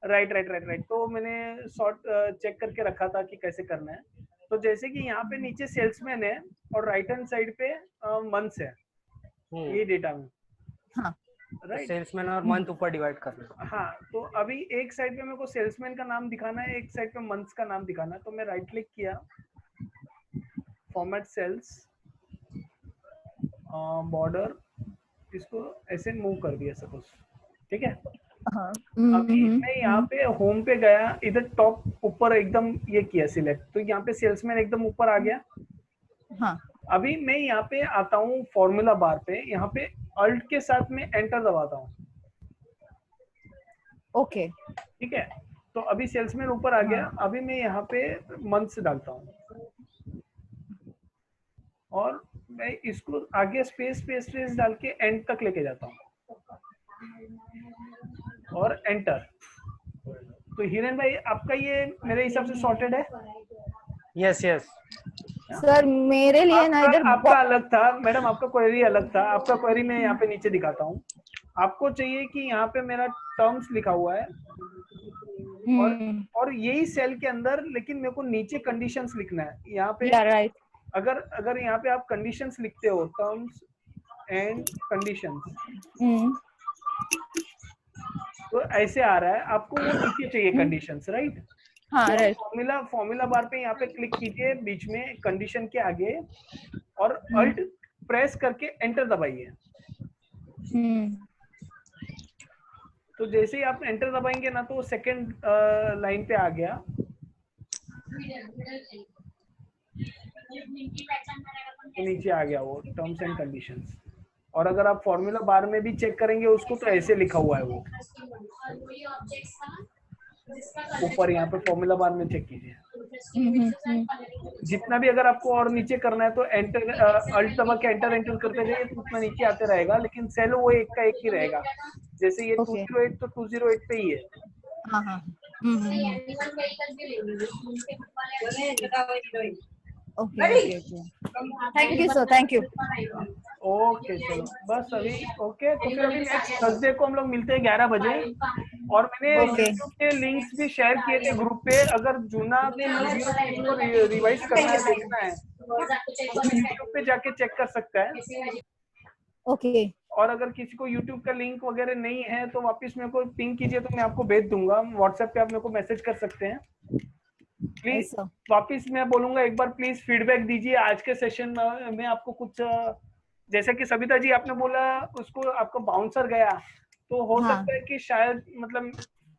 राइट। तो मैंने शॉर्ट चेक करके रखा था कि कैसे करना है। तो जैसे कि यहाँ पे नीचे सेल्समैन है और राइट हैंड साइड पे मंथ्स है ये डेटा में। हाँ राइट, सेल्समैन और मंथ ऊपर डिवाइड करना। हाँ तो अभी एक साइड पे मेरे को सेल्समैन का नाम दिखाना है, एक साइड पे मंथ्स का नाम दिखाना है। तो मैं राइट क्लिक किया, फॉर्मेट सेल्स, बॉर्डर, इसको ऐसे मूव कर दिया सपोज, ठीक है। अभी मैं यहाँ पे होम पे गया, इधर टॉप ऊपर एकदम ये किया सिलेक्ट, तो यहाँ पे सेल्समैन एकदम ऊपर आ गया। हाँ अभी मैं यहाँ पे आता हूँ फॉर्मूला बार पे, यहाँ पे अल्ट के साथ में एंटर दबाता हूँ। ओके ठीक है, तो अभी सेल्समैन ऊपर आ गया। अभी मैं यहाँ पे मंथ्स डालता हूँ और मैं इसको आगे स्पेस डाल के एंड तक लेके जाता हूँ और एंटर। तो हिरेन भाई आपका ये मेरे हिसाब से सॉर्टेड है। यस सर मेरे लिए ना इधर आपका अलग था मैडम, आपका क्वेरी अलग था। आपका क्वेरी मैं यहाँ पे नीचे दिखाता हूँ। आपको चाहिए कि यहाँ पे मेरा टर्म्स लिखा हुआ है और यही सेल के अंदर, लेकिन मेरे को नीचे कंडीशंस लिखना है यहाँ पे। राइट, अगर यहाँ पे आप कंडीशंस लिखते हो, टर्म्स एंड कंडीशंस, तो ऐसे आ रहा है। आपको वो नीचे चाहिए कंडीशंस, राइट। हाँ राइट। फॉर्मूला बार पे यहाँ पे क्लिक कीजिए बीच में कंडीशन के आगे और अल्ट प्रेस करके एंटर दबाइए। तो जैसे ही आप एंटर दबाएंगे ना, तो सेकंड लाइन पे आ गया। तो नीचे आ गया वो टर्म्स एंड कंडीशंस। और अगर आप फॉर्मूला बार में भी चेक करेंगे उसको, तो ऐसे लिखा हुआ है वो ऊपर। यहाँ पे फॉर्मूला बार में चेक कीजिए। जितना भी अगर आपको और नीचे करना है तो एंटर अल्ट दबा के एंटर करते जाइए, तो उतना नीचे आते रहेगा, लेकिन सेल वो एक का एक ही रहेगा। जैसे ये 208 तो 208 पे ही है। Okay thank you sir, thank you. Okay चलो बस अभी ओके, तो फिर अभी नेक्स्ट थर्सडे को हम लोग मिलते हैं 11 बजे। और मैंने Okay. यूट्यूब के लिंक्स भी शेयर किए थे ग्रुप पे, अगर जुना वीडियो किसी को रिवाइज करना है, देखना है, तो यूट्यूब पे जाके चेक कर सकता है। ओके और अगर किसी को यूट्यूब का लिंक वगैरह नहीं है तो वापस मेरे को पिंग कीजिए, तो मैं आपको भेज दूंगा व्हाट्सएप पे, आप मेरे को मैसेज कर सकते हैं। प्लीज ऐसा वापिस मैं बोलूंगा एक बार प्लीज फीडबैक दीजिए आज के सेशन में। आपको कुछ जैसे कि सविता जी आपने बोला उसको आपको बाउंसर गया, तो हो हाँ। सकता है कि शायद मतलब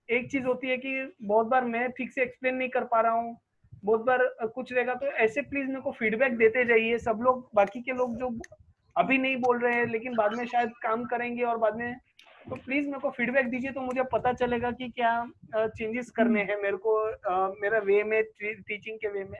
एक चीज होती है कि बहुत बार मैं ठीक से एक्सप्लेन नहीं कर पा रहा हूँ, बहुत बार कुछ रहेगा, तो ऐसे प्लीज मेरे को फीडबैक देते जाइए सब लोग। बाकी के लोग जो अभी नहीं बोल रहे हैं लेकिन बाद में शायद काम करेंगे और बाद में, तो प्लीज मेरे को फीडबैक दीजिए, तो मुझे पता चलेगा कि क्या चेंजेस करने हैं मेरे को मेरा वे में, टीचिंग के वे में।